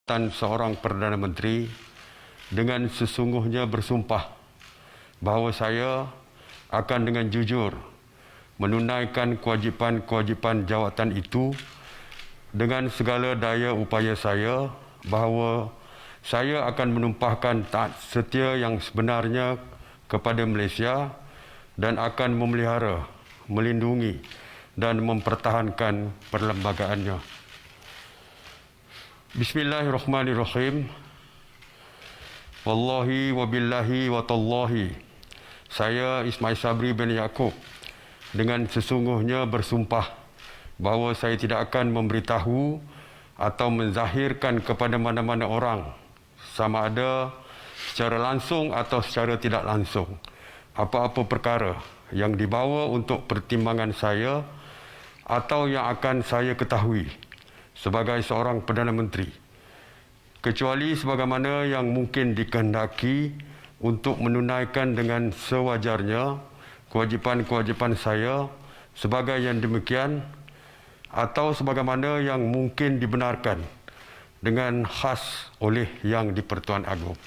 Tan seorang Perdana Menteri dengan sesungguhnya bersumpah bahawa saya akan dengan jujur menunaikan kewajipan-kewajipan jawatan itu dengan segala daya upaya saya, bahawa saya akan menumpahkan taat setia yang sebenarnya kepada Malaysia dan akan memelihara, melindungi dan mempertahankan perlembagaannya. Bismillahirrahmanirrahim. Wallahi wabillahi watallahi. Saya Ismail Sabri bin Yaakob dengan sesungguhnya bersumpah bahawa saya tidak akan memberitahu atau menzahirkan kepada mana-mana orang, sama ada secara langsung atau secara tidak langsung, apa-apa perkara yang dibawa untuk pertimbangan saya atau yang akan saya ketahui sebagai seorang Perdana Menteri, kecuali sebagaimana yang mungkin dikehendaki untuk menunaikan dengan sewajarnya kewajipan-kewajipan saya sebagai yang demikian, atau sebagaimana yang mungkin dibenarkan dengan khas oleh Yang di-Pertuan Agong.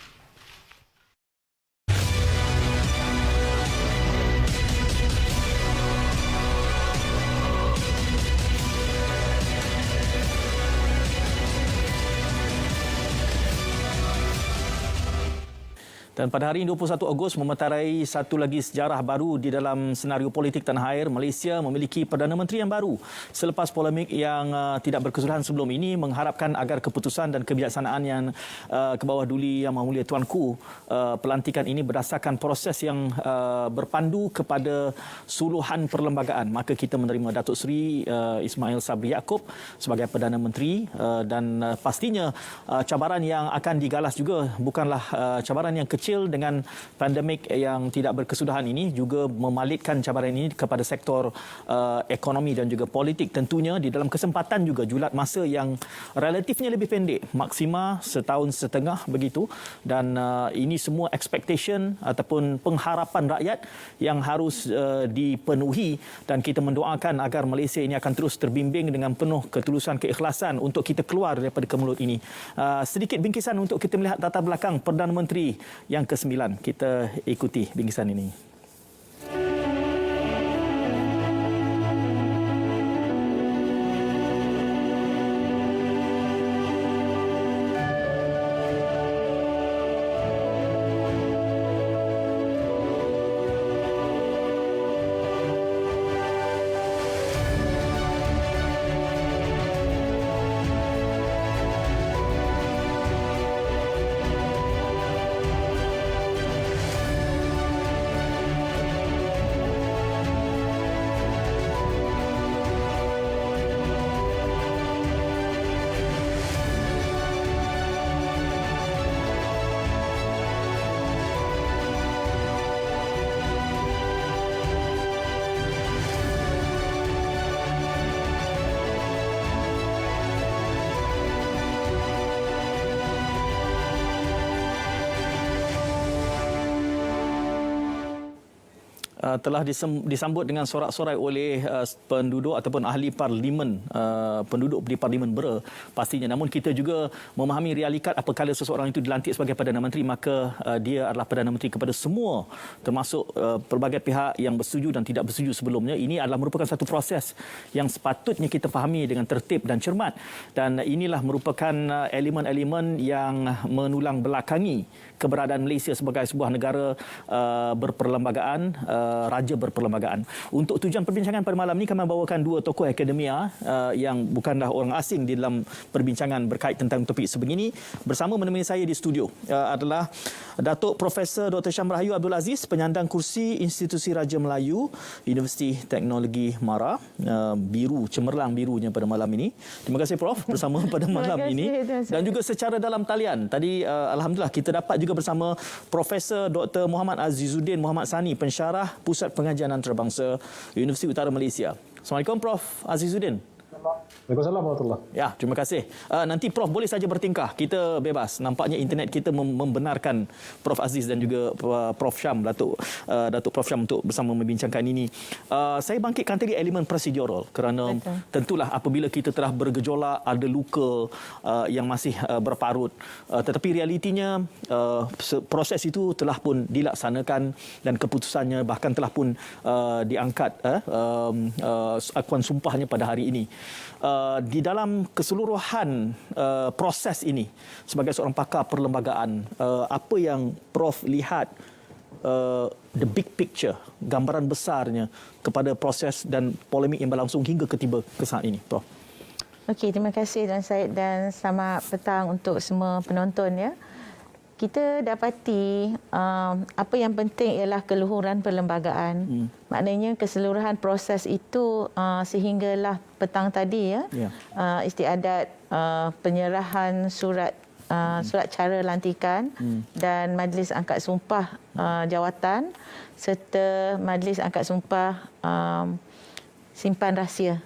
Dan pada hari ini 21 Ogos memeterai satu lagi sejarah baru di dalam senario politik tanah air. Malaysia memiliki Perdana Menteri yang baru selepas polemik yang tidak berkesudahan sebelum ini mengharapkan agar keputusan dan kebijaksanaan yang ke bawah duli Yang Maha Mulia Tuanku pelantikan ini berdasarkan proses yang berpandu kepada suluhan perlembagaan. Maka kita menerima Datuk Seri Ismail Sabri Yaakob sebagai Perdana Menteri dan pastinya cabaran yang akan digalas juga bukanlah cabaran yang kecil dengan pandemik yang tidak berkesudahan ini, juga memalitkan cabaran ini kepada sektor ekonomi dan juga politik. Tentunya di dalam kesempatan juga julat masa yang relatifnya lebih pendek, maksima setahun setengah begitu, dan ini semua expectation ataupun pengharapan rakyat yang harus dipenuhi, dan kita mendoakan agar Malaysia ini akan terus terbimbing dengan penuh ketulusan, keikhlasan untuk kita keluar daripada kemelut ini. Sedikit bingkisan untuk kita melihat latar belakang Perdana Menteri yang ke-9. Kita ikuti bingkisan ini. Telah disambut dengan sorak-sorai oleh penduduk ataupun ahli parlimen, penduduk di Parlimen Bera pastinya. Namun kita juga memahami realikat apabila seseorang itu dilantik sebagai Perdana Menteri, maka dia adalah Perdana Menteri kepada semua, termasuk pelbagai pihak yang bersetuju dan tidak bersetuju sebelumnya. Ini adalah merupakan satu proses yang sepatutnya kita fahami dengan tertib dan cermat, dan inilah merupakan elemen-elemen yang menulang belakangi keberadaan Malaysia sebagai sebuah negara berperlembagaan, raja berperlembagaan. Untuk tujuan perbincangan pada malam ini, kami membawakan dua tokoh akademia yang bukanlah orang asing di dalam perbincangan berkait tentang topik sebegini. Bersama menemani saya di studio adalah Datuk Profesor Dr. Syam Rahayu Abdul Aziz, penyandang kursi Institusi Raja Melayu, Universiti Teknologi MARA. Biru, cemerlang birunya pada malam ini. Terima kasih Prof bersama pada malam ini. Dan juga secara dalam talian, tadi Alhamdulillah kita dapat juga bersama Profesor Dr. Muhammad Azizuddin Muhammad Sani, pensyarah Pusat Pengajian Antarabangsa Universiti Utara Malaysia. Assalamualaikum Prof Azizuddin. Waalaikumsalam warahmatullahi. Ya, terima kasih. Nanti Prof boleh saja bertingkah. Kita bebas. Nampaknya internet kita membenarkan Prof Aziz dan juga Prof Syam, Datuk Prof Syam untuk bersama membincangkan ini. Saya bangkitkan tadi elemen prosedural kerana tentulah apabila kita telah bergejolak, ada luka yang masih berparut. Tetapi realitinya proses itu telah pun dilaksanakan dan keputusannya bahkan telah pun diangkat akuan sumpahnya pada hari ini. Di dalam keseluruhan proses ini sebagai seorang pakar perlembagaan, apa yang Prof lihat the big picture, gambaran besarnya kepada proses dan polemik yang berlangsung hingga ke saat ini, Prof? Okey, terima kasih Tuan Syed dan selamat petang untuk semua penonton ya. Kita dapati apa yang penting ialah keluhuran perlembagaan. Maknanya keseluruhan proses itu sehinggalah petang tadi ya. Istiadat penyerahan surat cara lantikan dan majlis angkat sumpah jawatan serta majlis angkat sumpah simpan rahsia.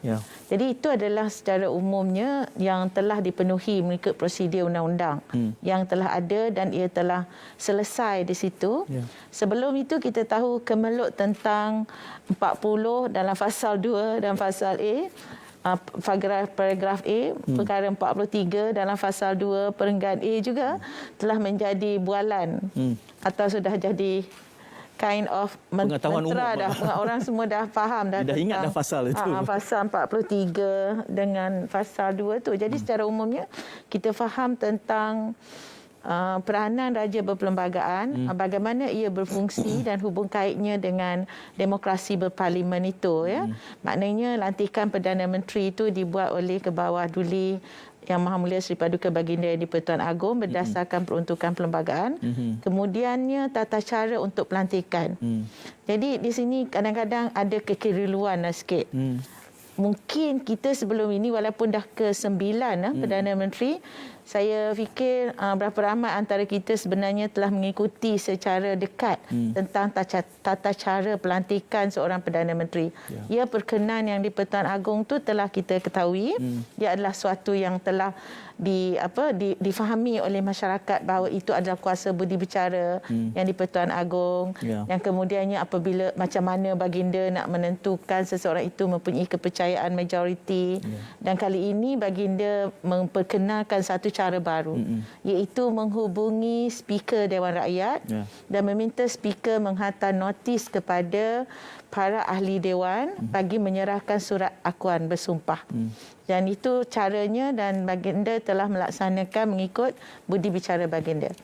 Jadi itu adalah secara umumnya yang telah dipenuhi mengikut prosedur undang-undang yang telah ada dan ia telah selesai di situ. Sebelum itu kita tahu kemelut tentang 40 dalam fasal 2 dan fasal A, paragraf A, perkara 43 dalam fasal 2 perenggan A juga telah menjadi bualan atau sudah jadi kind of pengetahuan mantra umum dah. Orang semua dah faham dah. Dah ingat dah pasal itu. Pasal 43 dengan pasal 2 tu. Jadi secara umumnya kita faham tentang peranan raja berperlembagaan, bagaimana ia berfungsi dan hubung kaitnya dengan demokrasi berparlimen itu ya. Maknanya lantikan Perdana Menteri itu dibuat oleh Kebawah Duli Yang Maha Mulia Seri Paduka Baginda di-Pertuan Agong berdasarkan peruntukan perlembagaan. Kemudiannya tata cara untuk pelantikan. Jadi di sini kadang-kadang ada kekeliruan sikit. Mungkin kita sebelum ini walaupun dah ke-9 Perdana Menteri, saya fikir berapa ramai antara kita sebenarnya telah mengikuti secara dekat tentang tata cara pelantikan seorang Perdana Menteri. Ia perkenan yang di-Pertuan Agong tu telah kita ketahui. Dia adalah suatu yang telah difahami oleh masyarakat bahawa itu adalah kuasa budi bicara yang di-Pertuan Agong. Yang kemudiannya apabila macam mana baginda nak menentukan seseorang itu mempunyai kepercayaan majoriti. Dan kali ini baginda memperkenalkan satu cara baru, iaitu menghubungi speaker Dewan Rakyat dan meminta speaker menghantar notis kepada para ahli dewan bagi menyerahkan surat akuan bersumpah. Dan itu caranya dan baginda telah melaksanakan mengikut budi bicara baginda.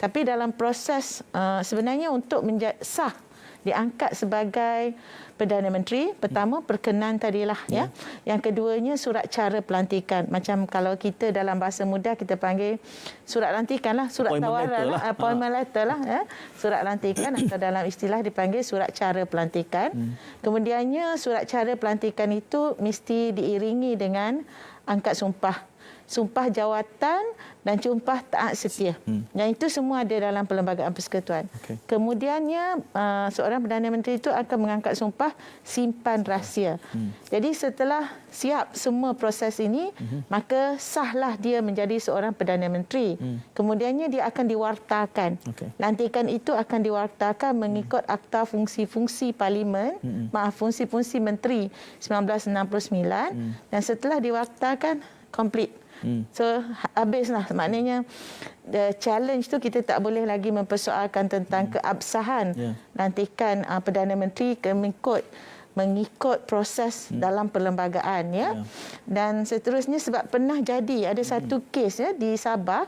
Tapi dalam proses sebenarnya untuk sah diangkat sebagai Perdana Menteri, pertama perkenan tadilah ya. Yang keduanya surat cara pelantikan. Macam kalau kita dalam bahasa mudah kita panggil surat lantikan lah, surat tawaran lah, appointment letter lah ya. Surat lantikan atau dalam istilah dipanggil surat cara pelantikan. Kemudiannya surat cara pelantikan itu mesti diiringi dengan angkat sumpah jawatan dan sumpah taat setia. Dan itu semua ada dalam Perlembagaan Persekutuan. Kemudiannya seorang Perdana Menteri itu akan mengangkat sumpah simpan rahsia. Jadi setelah siap semua proses ini, maka sahlah dia menjadi seorang Perdana Menteri. Kemudiannya dia akan diwartakan. Lantikan itu akan diwartakan mengikut Akta Fungsi-Fungsi Parlimen, fungsi-fungsi Menteri 1969, dan setelah diwartakan complete. So habislah, maknanya the challenge tu kita tak boleh lagi mempersoalkan tentang keabsahan lantikan Perdana Menteri mengikut proses dalam perlembagaan ya. Dan seterusnya sebab pernah jadi ada satu kes ya di Sabah,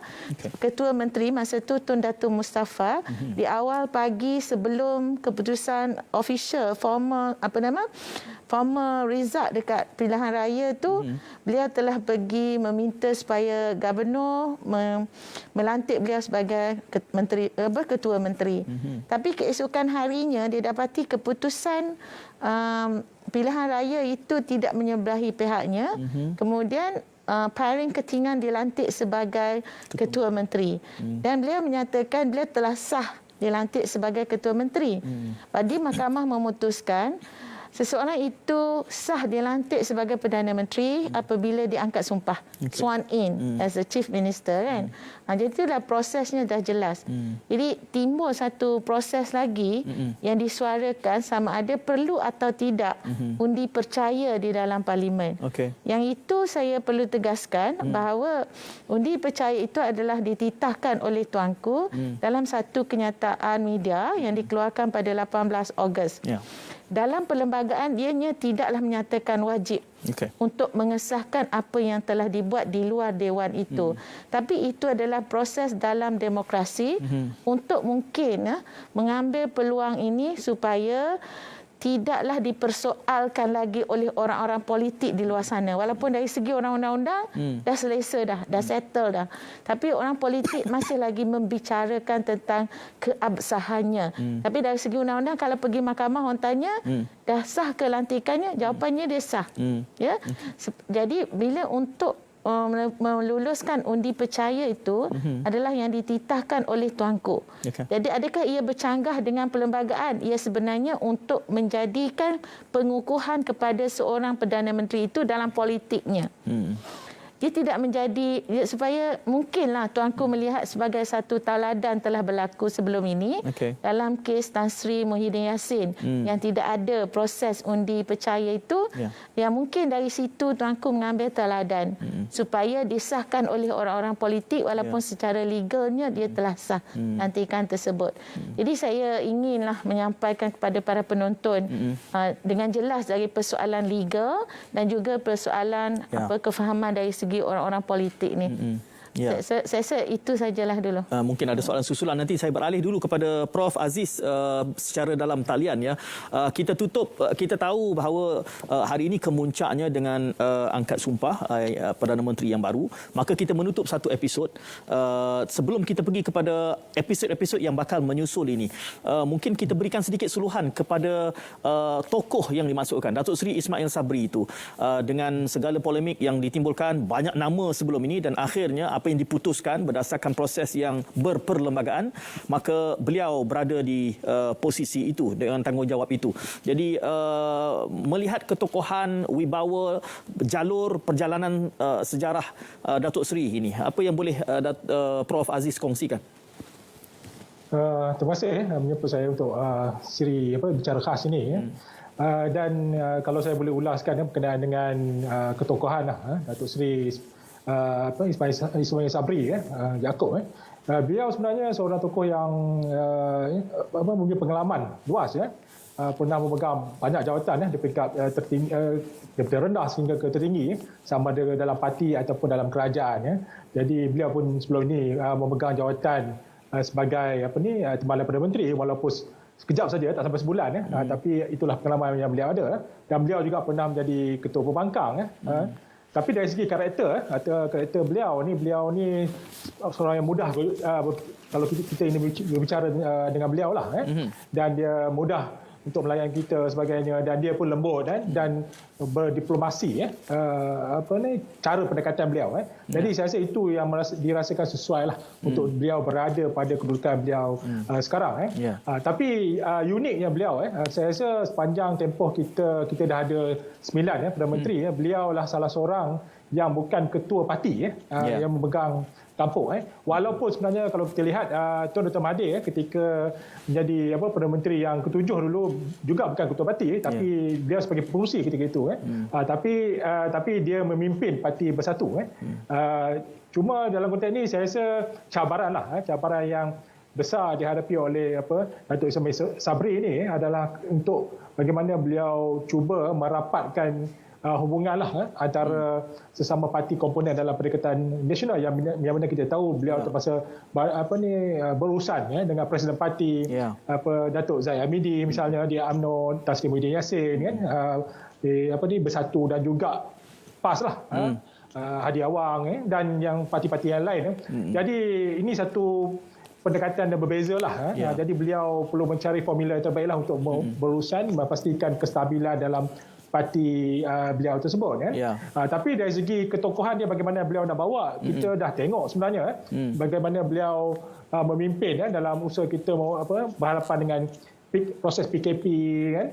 Ketua Menteri masa tu Tun Datuk Mustafa di awal pagi sebelum keputusan official formal result dekat pilihan raya tu, beliau telah pergi meminta supaya gubernur melantik beliau sebagai ketua menteri. Tapi keesokan harinya dia dapati keputusan pilihan raya itu tidak menyebelahi pihaknya. Kemudian Paring Ketingan dilantik sebagai ketua menteri. Dan beliau menyatakan beliau telah sah dilantik sebagai ketua menteri. Jadi mahkamah memutuskan seseorang itu sah dilantik sebagai Perdana Menteri apabila diangkat sumpah, sworn in as a Chief Minister kan. Jadi itulah prosesnya dah jelas. Jadi timbul satu proses lagi yang disuarakan sama ada perlu atau tidak undi percaya di dalam parlimen. Yang itu saya perlu tegaskan bahawa undi percaya itu adalah dititahkan oleh tuanku dalam satu kenyataan media yang dikeluarkan pada 18 Ogos. Dalam perlembagaan ianya tidaklah menyatakan wajib untuk mengesahkan apa yang telah dibuat di luar dewan itu. Tapi itu adalah proses dalam demokrasi untuk mungkin mengambil peluang ini supaya tidaklah dipersoalkan lagi oleh orang-orang politik di luar sana. Walaupun dari segi orang undang-undang dah selesa dah settle dah. Tapi orang politik masih lagi membicarakan tentang keabsahannya. Tapi dari segi undang-undang kalau pergi mahkamah orang tanya dah sah ke lantikannya, jawapannya dia sah. Ya. Jadi bila untuk meluluskan undi percaya itu adalah yang dititahkan oleh tuanku. Jadi adakah ia bercanggah dengan perlembagaan? Ia sebenarnya untuk menjadikan pengukuhan kepada seorang Perdana Menteri itu dalam politiknya. Dia tidak menjadi, supaya mungkinlah tuanku melihat sebagai satu tauladan telah berlaku sebelum ini dalam kes Tan Sri Muhyiddin Yassin yang tidak ada proses undi percaya itu, yang mungkin dari situ tuanku mengambil tauladan supaya disahkan oleh orang-orang politik walaupun secara legalnya dia telah sah lantikan tersebut. Jadi saya inginlah menyampaikan kepada para penonton dengan jelas dari persoalan legal dan juga persoalan kefahaman dari segi orang-orang politik ni. Saya rasa itu sajalah dulu. Mungkin ada soalan susulan, nanti saya beralih dulu kepada Prof Aziz secara dalam talian ya. Kita tutup, kita tahu bahawa hari ini kemuncaknya dengan angkat sumpah Perdana Menteri yang baru. Maka kita menutup satu episod. Sebelum kita pergi kepada episod-episod yang bakal menyusul ini, mungkin kita berikan sedikit suluhan kepada tokoh yang dimasukkan, Datuk Seri Ismail Sabri itu, dengan segala polemik yang ditimbulkan, banyak nama sebelum ini dan akhirnya apa yang diputuskan berdasarkan proses yang berperlembagaan, maka beliau berada di posisi itu dengan tanggungjawab itu. Jadi melihat ketokohan, wibawa, jalur perjalanan sejarah Datuk Seri ini, apa yang boleh Prof Aziz kongsikan? Terima kasih menyebut saya untuk siri bicara khas ini. Dan kalau saya boleh ulaskan berkenaan dengan ketokohan Datuk Seri Ismail Sabri Yaakob. Beliau sebenarnya seorang tokoh yang mempunyai pengalaman luas pernah memegang banyak jawatan di peringkat tertinggi, daripada rendah sehingga ke tertinggi, sama ada dalam parti ataupun dalam kerajaan. Jadi beliau pun sebelum ini memegang jawatan sebagai Timbalan Perdana Menteri, walaupun sekejap saja, tak sampai sebulan. Tapi itulah pengalaman yang beliau ada. Dan beliau juga pernah menjadi ketua pembangkang. Tapi dari segi karakter beliau ni seorang yang mudah, kalau kita ini berbicara dengan beliau lah, dan dia mudah untuk melayan kita sebagainya, dan dia pun lembut dan berdiplomasi cara pendekatan beliau. Jadi saya rasa itu yang dirasakan sesuai lah untuk beliau berada pada kedudukan beliau sekarang. Tapi uniknya beliau, saya rasa sepanjang tempoh kita dah ada 9 Perdana Menteri, beliau lah salah seorang yang bukan ketua parti yang memegang tampuk. Walaupun sebenarnya kalau kita lihat Tun Dr. Mahathir ketika menjadi Perdana Menteri yang ke-7 dulu juga bukan ketua parti, tapi dia sebagai pengurusi ketika itu. Tapi dia memimpin Parti Bersatu. Cuma dalam konteks ini saya rasa cabaran yang besar dihadapi oleh Datuk Ismail Sabri ini adalah untuk bagaimana beliau cuba merapatkan hubungan antara sesama parti komponen dalam Perikatan Nasional yang mana kita tahu beliau terpaksa berurusan dengan Presiden Parti Datuk Zahid Hamidi misalnya, dia UMNO Tan Sri Muhyiddin Yassin Bersatu, dan juga PAS Hadi Awang dan yang parti-parti yang lain. Jadi ini satu pendekatan yang berbeza lah. Jadi beliau perlu mencari formula yang terbaik untuk berurusan, memastikan kestabilan dalam parti beliau tersebut. Tapi dari segi ketokohan dia, bagaimana beliau nak bawa, kita dah tengok sebenarnya bagaimana beliau memimpin dalam usaha kita berhadapan dengan proses PKP kan,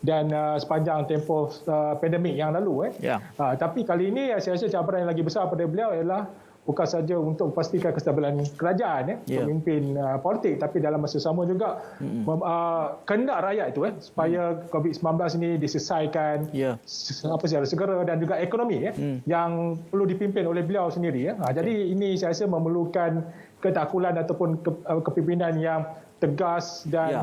dan sepanjang tempoh pandemik yang lalu Ya. Tapi kali ini saya rasa cabaran yang lagi besar pada beliau ialah bukan saja untuk memastikan kestabilan kerajaan pemimpin politik, tapi dalam masa sama juga kehendak rakyat itu supaya COVID-19 ini diselesaikan secara segera, dan juga ekonomi yang perlu dipimpin oleh beliau sendiri jadi ini saya rasa memerlukan ketakulan ataupun kepimpinan yang tegas dan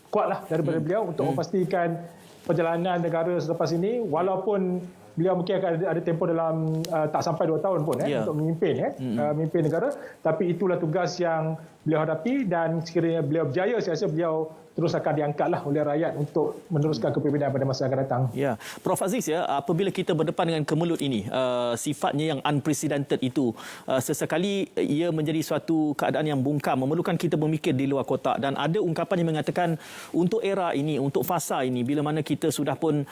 kuatlah daripada beliau untuk memastikan perjalanan negara selepas ini, walaupun beliau mungkin akan ada tempoh dalam tak sampai 2 tahun pun untuk memimpin negara, tapi itulah tugas yang beliau hadapi, dan sekiranya beliau berjaya, saya rasa beliau terus akan diangkatlah oleh rakyat untuk meneruskan kepimpinan pada masa akan datang. Ya, Prof Aziz, apabila kita berdepan dengan kemelut ini, sifatnya yang unprecedented itu, sesekali ia menjadi suatu keadaan yang bungkam, memerlukan kita memikir di luar kotak, dan ada ungkapan yang mengatakan untuk era ini, untuk fasa ini, bila mana kita sudah pun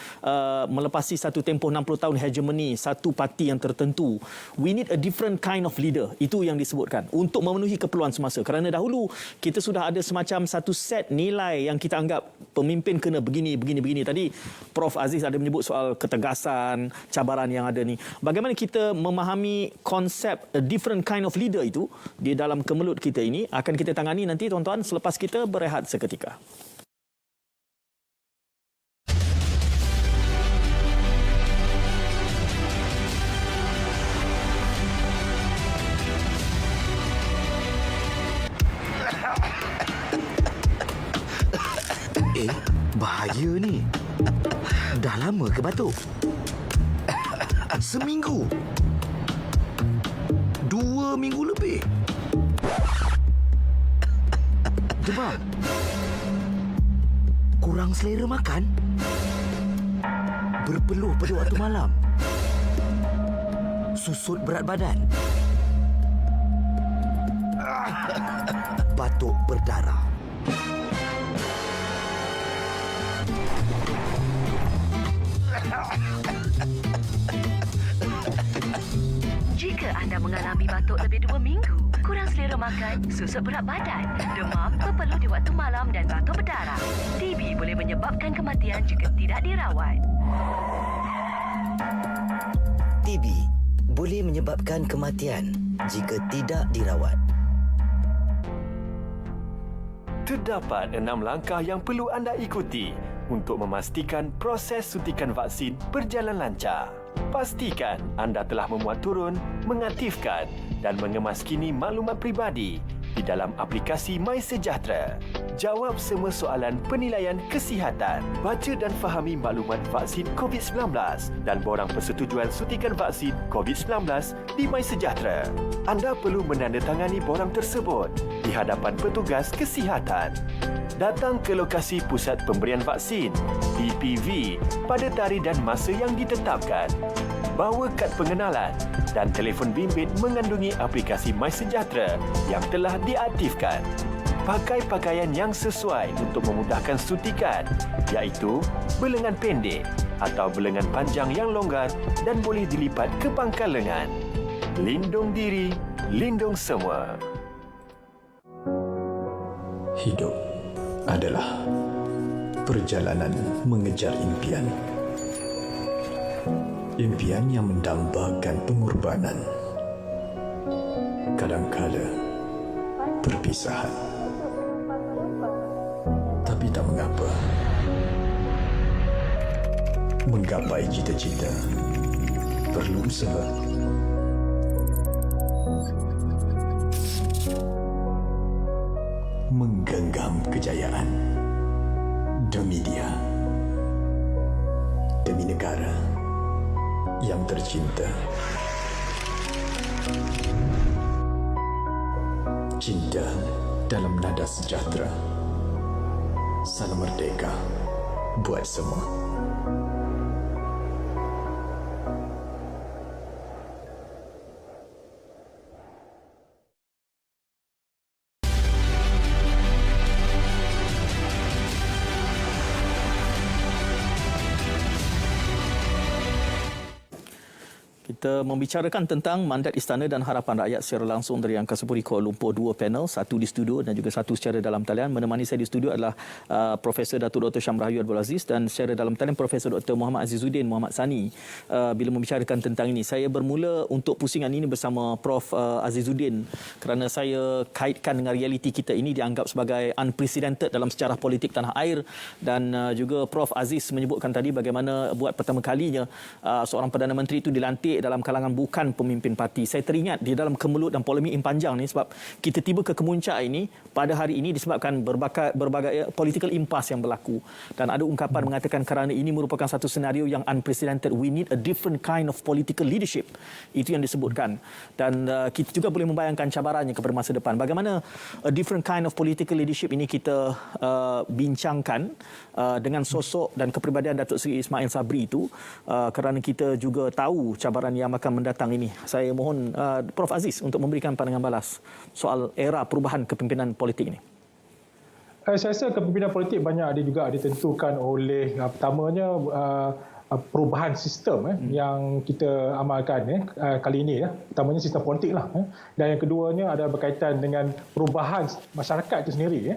melepasi satu tempoh 60 tahun hegemoni satu parti yang tertentu, we need a different kind of leader. Itu yang disebutkan untuk memenuhi keperluan semasa. Kerana dahulu kita sudah ada semacam satu set nilai yang kita anggap pemimpin kena begini. Tadi Prof Aziz ada menyebut soal ketegasan, cabaran yang ada ni. Bagaimana kita memahami konsep a different kind of leader itu di dalam kemelut kita ini, akan kita tangani nanti tuan-tuan selepas kita berehat seketika. Bahaya ni. Dah lama ke batuk? Seminggu? 2 minggu lebih? Demam? Kurang selera makan? Berpeluh pada waktu malam? Susut berat badan? Batuk berdarah? Jika anda mengalami batuk lebih 2 minggu, kurang selera makan, susut berat badan, demam, berpeluh di waktu malam dan batuk berdarah, TB boleh menyebabkan kematian jika tidak dirawat. TB boleh menyebabkan kematian jika tidak dirawat. Terdapat 6 langkah yang perlu anda ikuti untuk memastikan proses suntikan vaksin berjalan lancar. Pastikan anda telah memuat turun, mengaktifkan dan mengemaskini maklumat peribadi di dalam aplikasi MySejahtera. Jawab semua soalan penilaian kesihatan. Baca dan fahami maklumat vaksin COVID-19 dan borang persetujuan suntikan vaksin COVID-19 di MySejahtera. Anda perlu menandatangani borang tersebut di hadapan petugas kesihatan. Datang ke lokasi pusat pemberian vaksin PPV pada tarikh dan masa yang ditetapkan. Bawa kad pengenalan dan telefon bimbit mengandungi aplikasi MySejahtera yang telah diaktifkan. Pakai pakaian yang sesuai untuk memudahkan suntikan, iaitu berlengan pendek atau berlengan panjang yang longgar dan boleh dilipat ke pangkal lengan. Lindung diri, lindung semua. Hidup adalah perjalanan mengejar impian. Impian yang mendambakan pengorbanan. Kadangkala perpisahan. Tapi tak mengapa. Menggapai cita-cita perlu usaha. Menggenggam kejayaan demi dia, demi negara yang tercinta. Cinta dalam nada sejahtera. Salam merdeka buat semua. Kita membicarakan tentang mandat Istana dan Harapan Rakyat secara langsung dari Angkasa Puri Kuala Lumpur. Dua panel, satu di studio dan juga satu secara dalam talian. Menemani saya di studio adalah Profesor Datuk Dr. Syam Rahayu Abdul Aziz dan secara dalam talian Profesor Dr. Muhammad Azizuddin Muhammad Sani. Bila membicarakan tentang ini, saya bermula untuk pusingan ini bersama Prof. Azizuddin kerana saya kaitkan dengan realiti kita ini dianggap sebagai unprecedented dalam sejarah politik tanah air, dan juga Prof. Aziz menyebutkan tadi bagaimana buat pertama kalinya seorang Perdana Menteri itu dilantik dalam kalangan bukan pemimpin parti. Saya teringat di dalam kemelut dan polemik yang panjang ni sebab kita tiba ke kemuncak ini pada hari ini disebabkan berbagai political impasse yang berlaku, dan ada ungkapan mengatakan kerana ini merupakan satu senario yang unprecedented, we need a different kind of political leadership. Itu yang disebutkan, dan kita juga boleh membayangkan cabarannya kepada masa depan. Bagaimana a different kind of political leadership ini kita bincangkan dengan sosok dan kepribadian Datuk Seri Ismail Sabri itu, kerana kita juga tahu cabaran yang akan mendatang ini. Saya mohon Prof. Aziz untuk memberikan pandangan balas soal era perubahan kepimpinan politik ini. Saya rasa kepimpinan politik banyak juga ditentukan oleh pertamanya perubahan sistem yang kita amalkan kali ini, pertamanya sistem politik lah, dan yang keduanya ada berkaitan dengan perubahan masyarakat itu sendiri.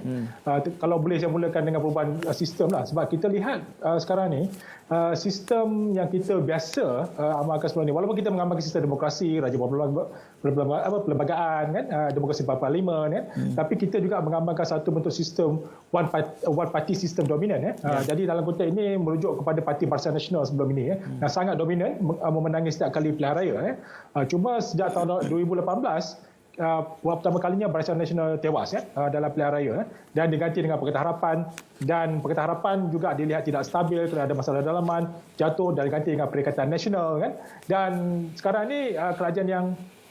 Kalau boleh saya mulakan dengan perubahan sistem lah, sebab kita lihat sekarang ni sistem yang kita biasa amalkan sebelum ni, walaupun kita mengamalkan sistem demokrasi, raja perlembagaan kan, demokrasi parlimen kan, tapi kita juga mengamalkan satu bentuk sistem one party system dominan. Jadi dalam konteks ini merujuk kepada Parti Barisan Nasional sebelum ini, yang sangat dominan, memenangi setiap kali pilihan raya. Cuma sejak tahun 2018 pertama kalinya Barisan Nasional tewas dalam pilihan raya, dan diganti dengan Pakatan Harapan, dan Pakatan Harapan juga dilihat tidak stabil kerana ada masalah dalaman, jatuh dan diganti dengan Perikatan Nasional kan. Dan sekarang ni kerajaan yang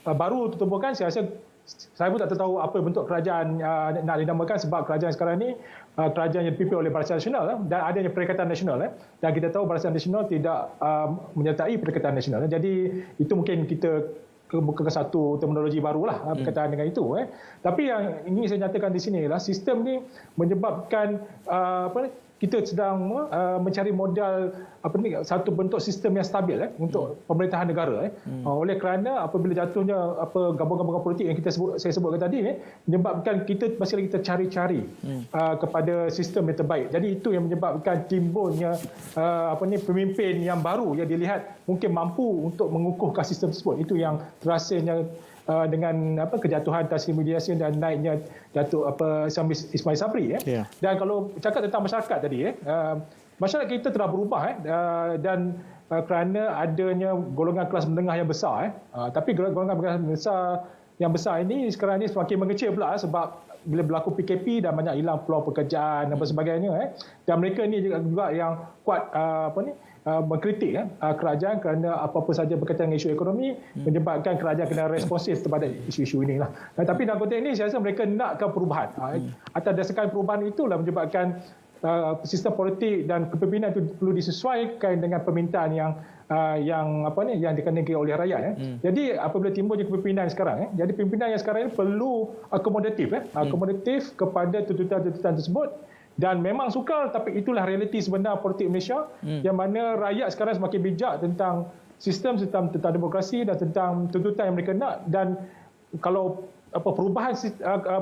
baru ditubuhkan, saya pun tak tahu apa bentuk kerajaan nak dinamakan, sebab kerajaan sekarang ni kerajaan yang dipimpin oleh Barisan Nasional dan adanya Perikatan Nasional, dan kita tahu Barisan Nasional tidak menyertai Perikatan Nasional. Jadi itu mungkin kita buka ke satu terminologi barulah berkaitan dengan itu. Tapi yang ingin saya nyatakan di sini ialah sistem ni menyebabkan kita sedang mencari modal satu bentuk sistem yang stabil untuk pemerintahan negara. Oleh kerana apabila jatuhnya gabungan-gabungan politik yang saya sebutkan tadi menyebabkan kita masih lagi tercari-cari kepada sistem yang terbaik. Jadi itu yang menyebabkan timbulnya pemimpin yang baru yang dilihat mungkin mampu untuk mengukuhkan sistem tersebut. Itu yang terasanya dengan kejatuhan Taslim Mediasi dan naiknya Datuk Ismail Sabri. Dan kalau cakap tentang masyarakat tadi, masyarakat kita telah berubah dan kerana adanya golongan kelas menengah yang besar, tapi golongan kelas yang besar ini sekarang ini semakin mengecil pula sebab bila berlaku PKP dan banyak hilang peluang pekerjaan dan sebagainya, dan mereka ni juga yang kuat mengkritik kerajaan kerana apa-apa saja berkaitan dengan isu ekonomi, menyebabkan kerajaan kena responsif kepada isu-isu inilah. Tapi dalam konteks ini saya rasa mereka nakkan perubahan. Atas dasarkan perubahan itulah menyebabkan sistem politik dan kepimpinan itu perlu disesuaikan dengan permintaan yang dikenakan oleh rakyat. Jadi apabila timbulnya kepimpinan sekarang, jadi pimpinan yang sekarang ini perlu akomodatif kepada tuntutan-tuntutan tersebut. Dan memang sukar, tapi itulah realiti sebenar politik Malaysia, yang mana rakyat sekarang semakin bijak tentang sistem, tentang demokrasi dan tentang tuntutan yang mereka nak, dan kalau perubahan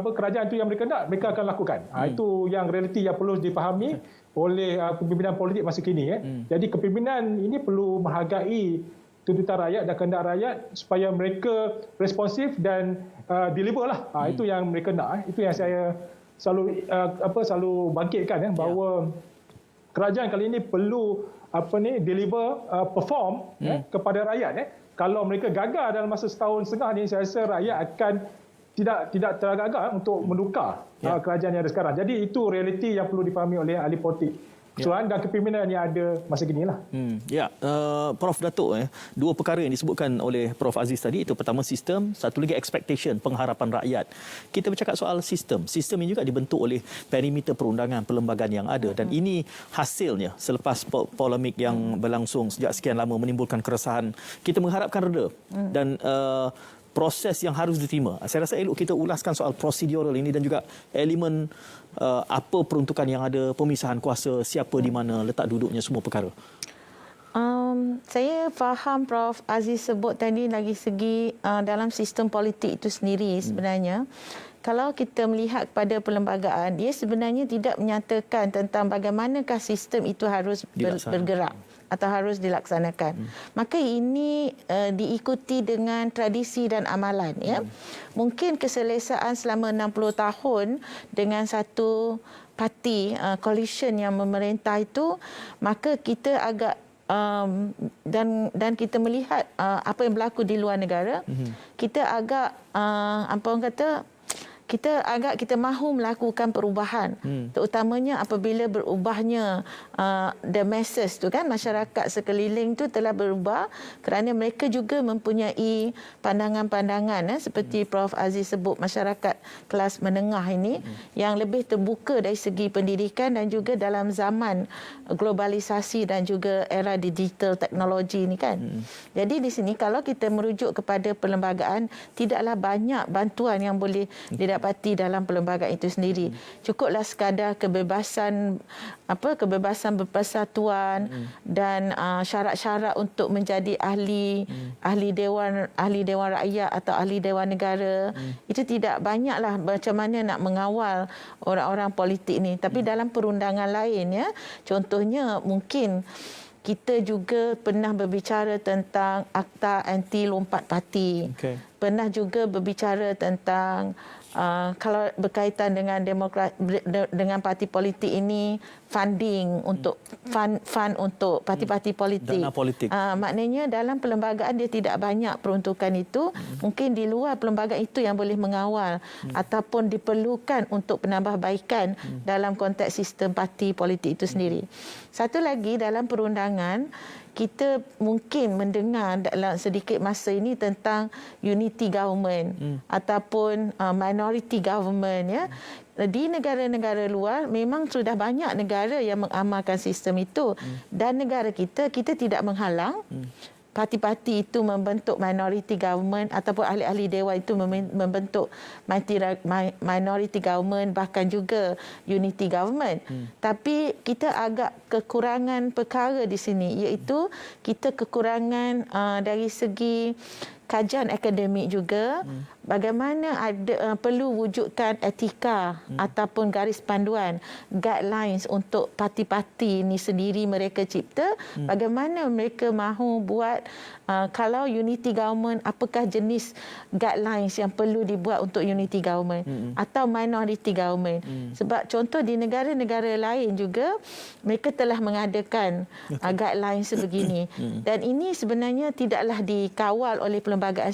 kerajaan itu yang mereka nak, mereka akan lakukan. Itu yang realiti yang perlu dipahami oleh kepimpinan politik masa kini. Jadi kepimpinan ini perlu menghargai tuntutan rakyat dan kehendak rakyat supaya mereka responsif dan deliver lah. Itu yang mereka nak. Itu yang saya selalu bangkitkan bahawa kerajaan kali ini perlu deliver perform kepada rakyat. Kalau mereka gagal dalam masa setahun setengah ni, saya rasa rakyat akan tidak teragak-agak untuk menukar kerajaan yang ada sekarang. Jadi itu realiti yang perlu dipahami oleh ahli politik dan kepimpinan yang ada masa kini lah. Prof Datuk, dua perkara yang disebutkan oleh Prof Aziz tadi, itu pertama sistem, satu lagi expectation, pengharapan rakyat. Kita bercakap soal sistem. Sistem ini juga dibentuk oleh perimeter perundangan perlembagaan yang ada, dan ini hasilnya selepas polemik yang berlangsung sejak sekian lama menimbulkan keresahan. Kita mengharapkan reda dan proses yang harus diterima. Saya rasa elok kita ulaskan soal prosedural ini dan juga elemen apa peruntukan yang ada, pemisahan kuasa, siapa di mana, letak duduknya, semua perkara. Saya faham Prof. Aziz sebut tadi dari segi dalam sistem politik itu sendiri sebenarnya. Kalau kita melihat kepada perlembagaan, dia sebenarnya tidak menyatakan tentang bagaimanakah sistem itu harus bergerak atau harus dilaksanakan. Maka ini diikuti dengan tradisi dan amalan. Ya. Mungkin keselesaan selama 60 tahun dengan satu parti coalition yang memerintah itu, maka kita agak dan kita melihat apa yang berlaku di luar negara, kita agak apa orang kata, kita mahu melakukan perubahan, terutamanya apabila berubahnya the masses tu kan, masyarakat sekeliling tu telah berubah kerana mereka juga mempunyai pandangan-pandangan seperti Prof. Aziz sebut, masyarakat kelas menengah ini yang lebih terbuka dari segi pendidikan dan juga dalam zaman globalisasi dan juga era digital teknologi ini kan. Jadi di sini kalau kita merujuk kepada perlembagaan, tidaklah banyak bantuan yang boleh didapati dalam perlembagaan itu sendiri. Cukuplah sekadar kebebasan berpersatuan dan syarat-syarat untuk menjadi ahli dewan rakyat atau ahli dewan negara. Itu tidak banyaklah macam mana nak mengawal orang-orang politik ni. Tapi dalam perundangan lain ya, contohnya mungkin kita juga pernah berbicara tentang Akta Anti Lompat Parti. Pernah juga berbicara tentang kalau berkaitan dengan dengan parti politik ini, funding untuk fund untuk parti-parti politik. Dana politik. Maknanya dalam perlembagaan dia tidak banyak peruntukan itu. Mungkin di luar perlembagaan itu yang boleh mengawal ataupun diperlukan untuk penambahbaikan dalam konteks sistem parti politik itu sendiri. Satu lagi, dalam perundangan kita mungkin mendengar dalam sedikit masa ini tentang unity government ataupun minority government ya. Di negara-negara luar memang sudah banyak negara yang mengamalkan sistem itu dan negara kita tidak menghalang parti-parti itu membentuk minority government ataupun ahli-ahli dewan itu membentuk minority government, bahkan juga unity government. Tapi kita agak kekurangan perkara di sini, iaitu kita kekurangan dari segi kajian akademik juga, bagaimana ada perlu wujudkan etika ataupun garis panduan, guidelines untuk parti-parti ini sendiri mereka cipta, bagaimana mereka mahu buat kalau unity government, apakah jenis guidelines yang perlu dibuat untuk unity government atau minority government. Sebab contoh di negara-negara lain juga mereka telah mengadakan guidelines sebegini dan ini sebenarnya tidaklah dikawal oleh perlembagaan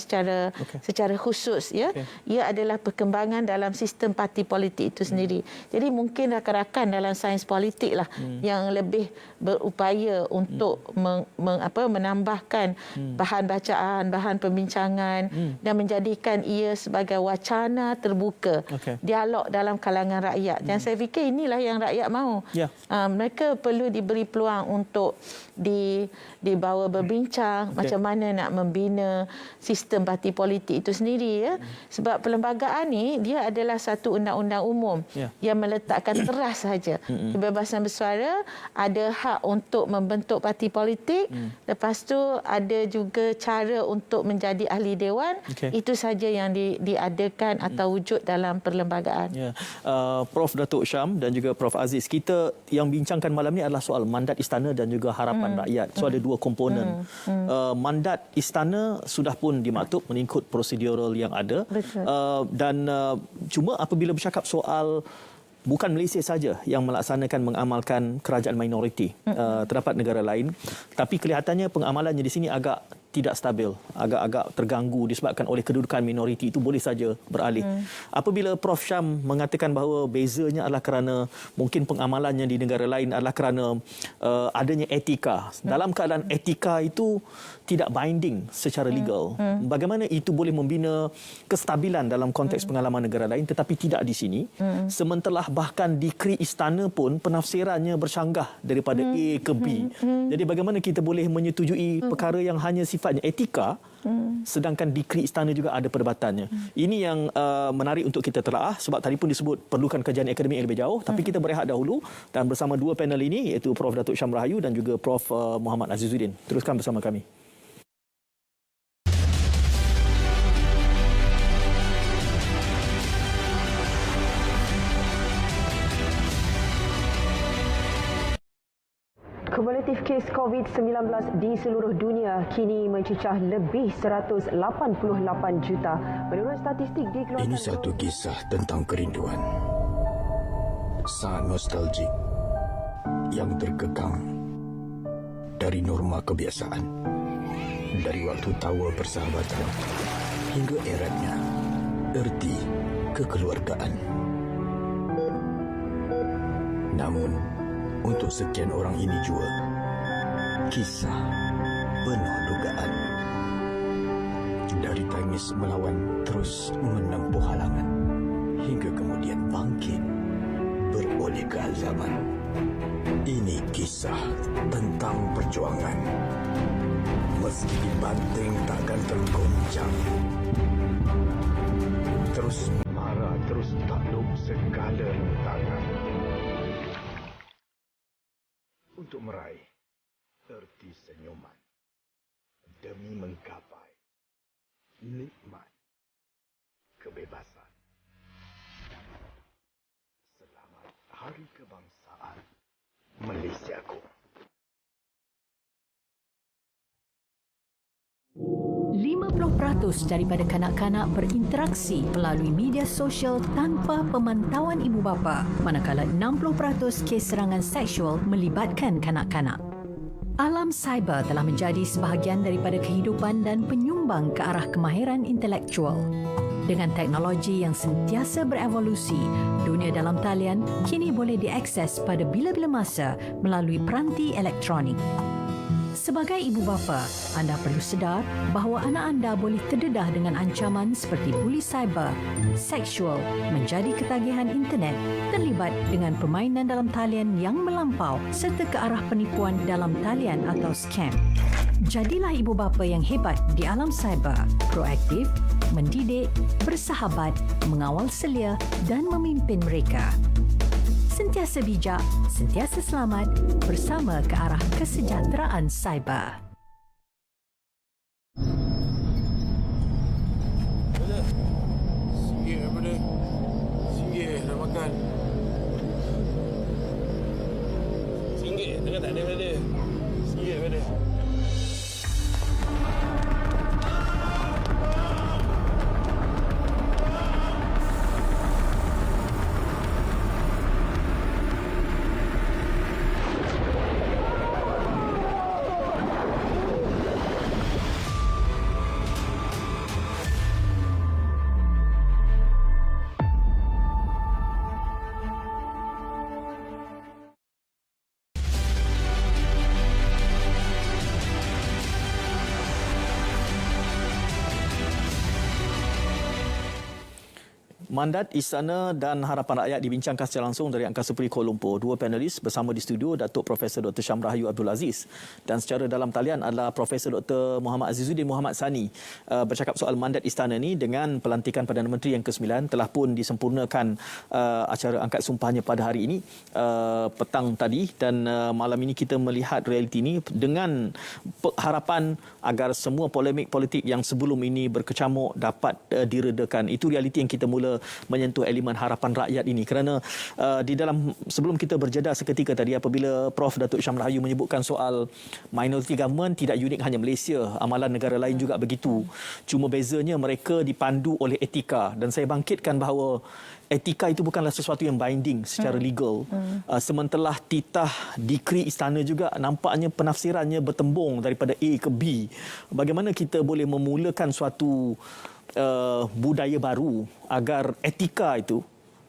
secara khusus ya. Ia adalah perkembangan dalam sistem parti politik itu sendiri. Jadi mungkin rakan-rakan dalam sains politik lah yang lebih berupaya untuk menambahkan bahan bacaan, bahan perbincangan dan menjadikan ia sebagai wacana terbuka, dialog dalam kalangan rakyat. Dan saya fikir inilah yang rakyat mahu. Mereka perlu diberi peluang untuk dibawa berbincang macam mana nak membina sistem parti politik itu sendiri ya. Sebab perlembagaan ni dia adalah satu undang-undang umum yang meletakkan teras saja kebebasan bersuara, ada hak untuk membentuk parti politik, lepas tu ada juga cara untuk menjadi ahli dewan. Itu saja yang diadakan atau wujud dalam perlembagaan. Prof Datuk Syam dan juga Prof Aziz, kita yang bincangkan malam ni adalah soal mandat istana dan juga harapan rakyat. So ada dua komponen. Mandat istana sudah pun dimaktub mengikut prosedural yang ada. Dan cuma apabila bercakap soal bukan Malaysia saja yang mengamalkan kerajaan minoriti, terdapat negara lain, tapi kelihatannya pengamalannya di sini agak tidak stabil, agak terganggu disebabkan oleh kedudukan minoriti itu boleh saja beralih. Apabila Prof Syam mengatakan bahawa bezanya adalah kerana mungkin pengamalannya di negara lain adalah kerana adanya etika. Dalam keadaan etika itu tidak binding secara legal. Bagaimana itu boleh membina kestabilan dalam konteks pengalaman negara lain tetapi tidak di sini. Sementara bahkan dekri istana pun penafsirannya bercanggah daripada A ke B. Jadi bagaimana kita boleh menyetujui perkara yang hanya sifatnya etika sedangkan dikri istana juga ada perdebatannya. Ini yang menarik untuk kita telaah, sebab tadi pun disebut perlukan kajian akademik yang lebih jauh, tapi kita berehat dahulu dan bersama dua panel ini, iaitu Prof. Datuk Syam Rahayu dan juga Prof. Muhammad Azizuddin. Teruskan bersama kami. Kumulatif kes COVID-19 di seluruh dunia kini mencecah lebih 188 juta. Menurut statistik dikeluarkan... Ini satu kisah tentang kerinduan. Sangat nostalgik. Yang terkekang dari norma kebiasaan. Dari waktu tawa persahabatan hingga eratnya erti kekeluargaan. Namun, untuk sekian orang ini jua, kisah penuh dugaan. Dari tangis melawan terus menempuh halangan, hingga kemudian bangkit beroleh keazaman. Ini kisah tentang perjuangan. Meski dibanting takkan tergoncang. Terus marah, terus takluk segala rintangan. Untuk meraih erti senyuman demi menggapai nikmat kebebasan. Selamat Hari Kebangsaan Malaysiaku. 50% daripada kanak-kanak berinteraksi melalui media sosial tanpa pemantauan ibu bapa, manakala 60% kes serangan seksual melibatkan kanak-kanak. Alam cyber telah menjadi sebahagian daripada kehidupan dan penyumbang ke arah kemahiran intelektual. Dengan teknologi yang sentiasa berevolusi, dunia dalam talian kini boleh diakses pada bila-bila masa melalui peranti elektronik. Sebagai ibu bapa, anda perlu sedar bahawa anak anda boleh terdedah dengan ancaman seperti buli cyber, seksual, menjadi ketagihan internet, terlibat dengan permainan dalam talian yang melampau serta ke arah penipuan dalam talian atau scam. Jadilah ibu bapa yang hebat di alam cyber, proaktif, mendidik, bersahabat, mengawal selia dan memimpin mereka. Sentiasa bijak, sentiasa selamat bersama ke arah kesejahteraan cyber. Singgit apa dia? Singgit nak makan. Singgit tengah tak ada pada. Singgit pada. Mandat Istana dan Harapan Rakyat dibincangkan secara langsung dari Angkasa Puri Kuala Lumpur. Dua panelis bersama di studio, Datuk Profesor Dr. Syam Rahayu Abdul Aziz, dan secara dalam talian adalah Profesor Dr. Muhammad Azizuddin Muhammad Sani, bercakap soal mandat istana ini dengan pelantikan Perdana Menteri yang ke-9. Telah pun disempurnakan acara angkat sumpahnya pada hari ini, petang tadi, dan malam ini kita melihat realiti ini dengan harapan agar semua polemik politik yang sebelum ini berkecamuk dapat diredakan. Itu realiti yang kita mula menyentuh elemen harapan rakyat ini, kerana di dalam sebelum kita berjeda seketika tadi apabila Prof. Datuk Syam Rahayu menyebutkan soal minority government tidak unik hanya Malaysia, amalan negara lain juga begitu, cuma bezanya mereka dipandu oleh etika, dan saya bangkitkan bahawa etika itu bukanlah sesuatu yang binding secara legal. Sementara titah dikri istana juga nampaknya penafsirannya bertembung daripada A ke B. Bagaimana kita boleh memulakan suatu budaya baru agar etika itu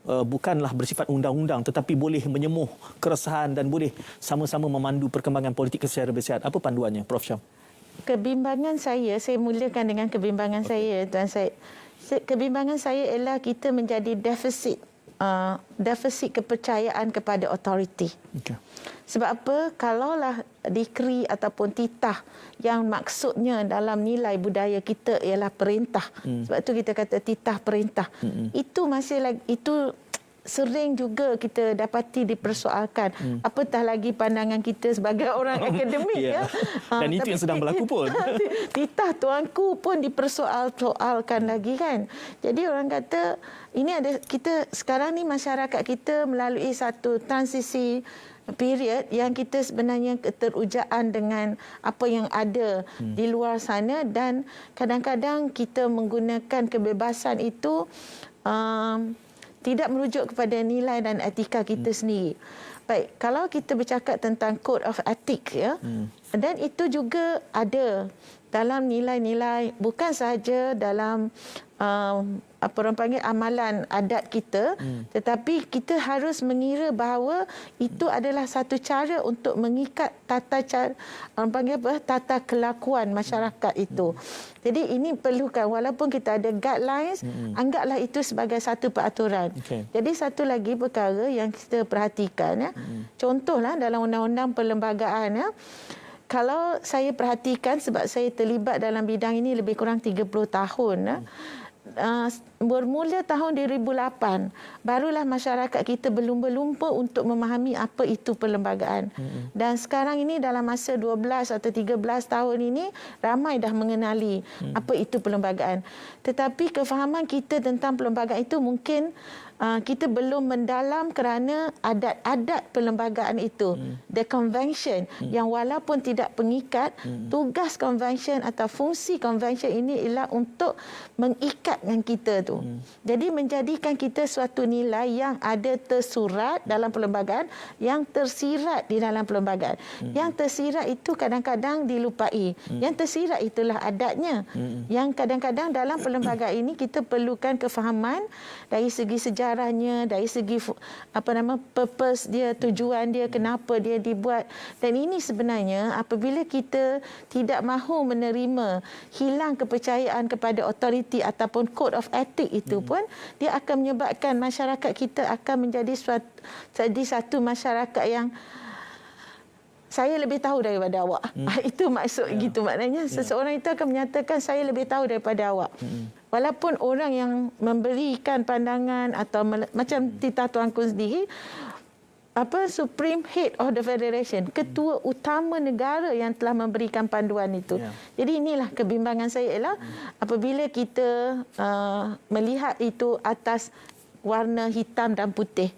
bukanlah bersifat undang-undang tetapi boleh menyemuh keresahan dan boleh sama-sama memandu perkembangan politik secara bersihat. Apa panduannya, Prof. Syam? Kebimbangan saya mulakan dengan kebimbangan saya, Tuan Syed. Kebimbangan saya ialah kita menjadi defisit defisit kepercayaan kepada autoriti. Okay. Sebab apa? Kalaulah dikri ataupun titah yang maksudnya dalam nilai budaya kita ialah perintah. Sebab tu kita kata titah perintah. Itu masih lagi, itu sering juga kita dapati dipersoalkan. Apatah lagi pandangan kita sebagai orang akademik. Yeah. Dan itu yang sedang berlaku pun. Titah tuanku pun dipersoalkan lagi kan. Jadi orang kata ini ada, kita sekarang ni masyarakat kita melalui satu transisi period yang kita sebenarnya keterujaan dengan apa yang ada di luar sana, dan kadang-kadang kita menggunakan kebebasan itu tidak merujuk kepada nilai dan etika kita sendiri. Baik, kalau kita bercakap tentang code of ethics ya, dan itu juga ada dalam nilai-nilai, bukan sahaja dalam apa orang panggil amalan adat kita, tetapi kita harus mengira bahawa itu adalah satu cara untuk mengikat tata cara, orang panggil apa, tata kelakuan masyarakat itu. Jadi ini perlukan, walaupun kita ada guidelines, anggaplah itu sebagai satu peraturan. Jadi satu lagi perkara yang kita perhatikan ya, contohlah dalam undang-undang perlembagaan ya, kalau saya perhatikan sebab saya terlibat dalam bidang ini lebih kurang 30 tahun ya, bermula tahun 2008 barulah masyarakat kita berlumba-lumba untuk memahami apa itu perlembagaan. Dan sekarang ini dalam masa 12 atau 13 tahun ini ramai dah mengenali apa itu perlembagaan. Tetapi kefahaman kita tentang perlembagaan itu mungkin kita belum mendalam kerana adat-adat perlembagaan itu, the convention, yang walaupun tidak pengikat, tugas convention atau fungsi convention ini ialah untuk mengikatkan kita tu. Jadi menjadikan kita suatu nilai yang ada tersurat dalam perlembagaan, yang tersirat di dalam perlembagaan. Yang tersirat itu kadang-kadang dilupai. Yang tersirat itulah adatnya. Yang kadang-kadang dalam perlembagaan ini kita perlukan kefahaman dari segi sejarahnya, dari segi purpose dia, tujuan dia, kenapa dia dibuat. Dan ini sebenarnya apabila kita tidak mahu menerima, hilang kepercayaan kepada autoriti ataupun code of ethics itu pun, dia akan menyebabkan masyarakat kita akan menjadi satu masyarakat yang saya lebih tahu daripada awak. Itu maksud gitu, maknanya seseorang itu akan menyatakan saya lebih tahu daripada awak. Walaupun orang yang memberikan pandangan atau macam titah tuanku sendiri, Supreme Head of the Federation, ketua utama negara yang telah memberikan panduan itu. Jadi inilah kebimbangan saya ialah apabila kita melihat itu atas warna hitam dan putih.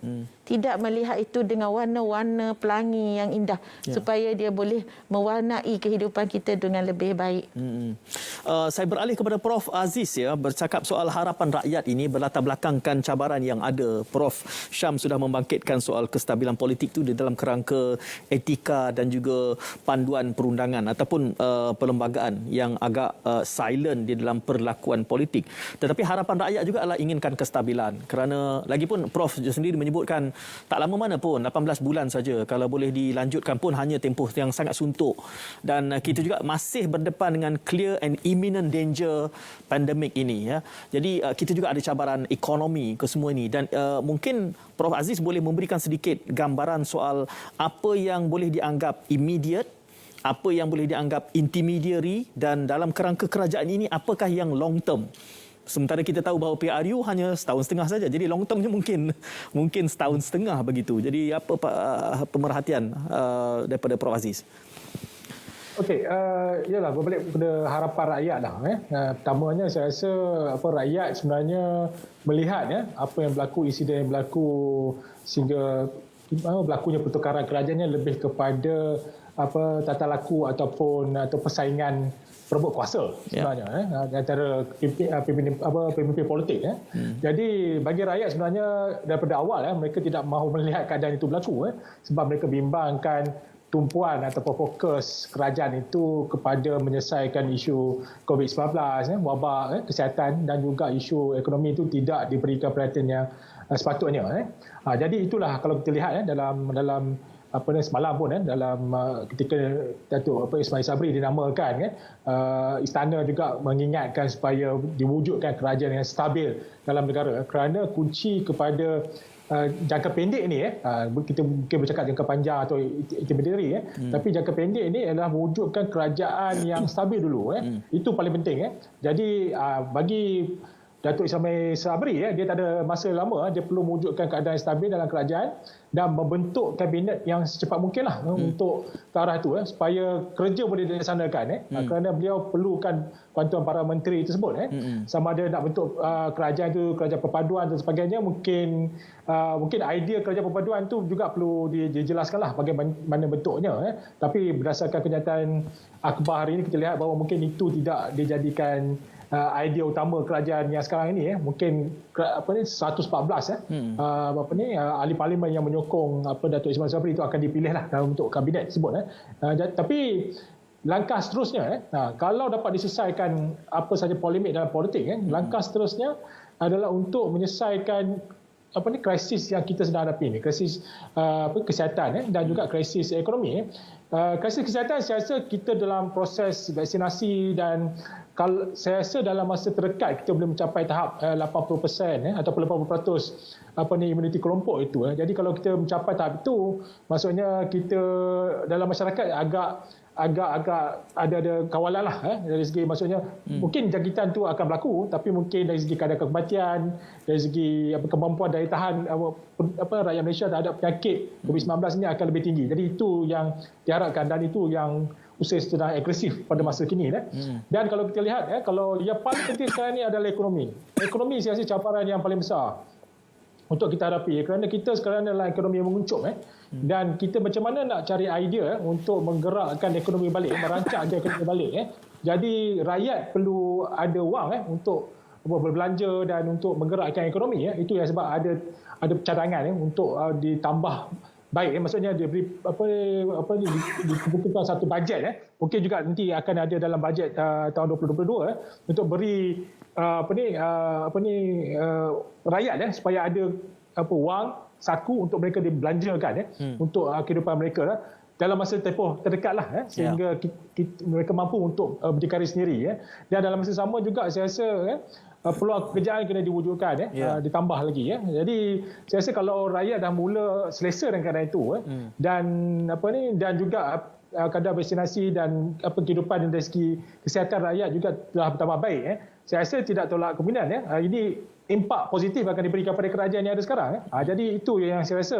Tidak melihat itu dengan warna-warna pelangi yang indah, supaya dia boleh mewarnai kehidupan kita dengan lebih baik. Saya beralih kepada Prof Aziz ya, bercakap soal harapan rakyat ini berlatar belakangkan cabaran yang ada. Prof Syam sudah membangkitkan soal kestabilan politik itu di dalam kerangka etika dan juga panduan perundangan ataupun perlembagaan yang agak silent di dalam perlakuan politik. Tetapi harapan rakyat juga adalah inginkan kestabilan, kerana lagipun Prof sendiri menyebutkan tak lama mana pun, 18 bulan saja, kalau boleh dilanjutkan pun hanya tempoh yang sangat suntuk. Dan kita juga masih berdepan dengan clear and imminent danger pandemik ini ya. Jadi kita juga ada cabaran ekonomi ke semua ini, dan mungkin Prof Aziz boleh memberikan sedikit gambaran soal apa yang boleh dianggap immediate, apa yang boleh dianggap intermediary, dan dalam kerangka kerajaan ini apakah yang long term. Sementara kita tahu bahawa PRU hanya setahun setengah saja. Jadi long termnya mungkin setahun setengah begitu. Jadi apa pemerhatian daripada Prof Aziz? Okey, yalah, berbalik kepada harapan rakyat lah. Pertamanya saya rasa rakyat sebenarnya melihat apa yang berlaku, insiden yang berlaku, sehingga berlakunya pertukaran kerajaannya lebih kepada tata laku ataupun persaingan perebut kuasa sebenarnya antara pemimpin politik. Jadi bagi rakyat sebenarnya daripada awal mereka tidak mahu melihat keadaan itu berlaku sebab mereka bimbangkan tumpuan ataupun fokus kerajaan itu kepada menyelesaikan isu COVID-19, wabak kesihatan, dan juga isu ekonomi itu tidak diberikan perhatian yang sepatutnya. Jadi itulah kalau kita lihat dalam semalam pun dalam ketika Datuk Ismail Sabri dinamakan istana juga mengingatkan supaya diwujudkan kerajaan yang stabil dalam negara kerana kunci kepada jangka pendek ni kita mungkin bercakap jangka panjang atau intermediary tapi jangka pendek ni adalah mewujudkan kerajaan yang stabil dulu itu paling penting jadi bagi Datuk Ismail Sabri dia tak ada masa lama, dia perlu mewujudkan keadaan stabil dalam kerajaan dan membentuk kabinet yang secepat mungkinlah untuk ke arah itu supaya kerja boleh dilaksanakan kerana beliau perlukan bantuan para menteri tersebut sama ada nak bentuk kerajaan itu kerajaan perpaduan dan sebagainya mungkin idea kerajaan perpaduan tu juga perlu dijelaskanlah bagaimana bentuknya tapi berdasarkan kenyataan akhbar hari ini kita lihat bahawa mungkin itu tidak dijadikan idea utama kerajaan yang sekarang ini mungkin 114 ahli parlimen yang menyokong Datuk Ismail Sabri itu akan dipilih lah dalam bentuk kabinet tersebut tapi langkah seterusnya kalau dapat diselesaikan apa sahaja polemik dalam politik langkah seterusnya adalah untuk menyelesaikan krisis yang kita sedang hadapi ni, krisis kesihatan dan juga krisis ekonomi. Krisis kesihatan saya rasa kita dalam proses vaksinasi dan saya rasa dalam masa terdekat kita boleh mencapai tahap 80% ataupun 80% imuniti kelompok itu. Jadi kalau kita mencapai tahap itu, maksudnya kita dalam masyarakat agak ada kawalan lah dari segi maksudnya mungkin jangkitan tu akan berlaku tapi mungkin dari segi kadar kematian dari segi kemampuan daya tahan rakyat Malaysia terhadap penyakit COVID-19 ini akan lebih tinggi. Jadi itu yang diharapkan dan itu yang usaha sedang agresif pada masa kini dan kalau kita lihat kalau yang paling penting sekarang ni adalah ekonomi saya rasa cabaran yang paling besar untuk kita hadapi kerana kita sekarang adalah ekonomi yang menguncup dan kita macam mana nak cari idea untuk menggerakkan ekonomi balik, merancang ekonomi balik jadi rakyat perlu ada wang untuk berbelanja dan untuk menggerakkan ekonomi itu yang sebab ada cadangan untuk ditambah baik maksudnya dia beri dikumpulkan satu bajet mungkin juga nanti akan ada dalam bajet tahun 2022 untuk beri rakyat supaya ada wang saku untuk mereka dibelanjakan untuk kehidupan mereka dalam masa tempoh terdekat sehingga mereka mampu untuk berdikari sendiri dan dalam masa sama juga saya rasa peluang pekerjaan kena diwujudkan ditambah lagi jadi saya rasa kalau rakyat dah mula selesa dengan keadaan itu dan juga kadar vaksinasi dan kehidupan dari segi kesihatan rakyat juga telah bertambah baik saya rasa tidak tolak kemungkinan ini impak positif akan diberikan kepada kerajaan yang ada sekarang jadi itu yang saya rasa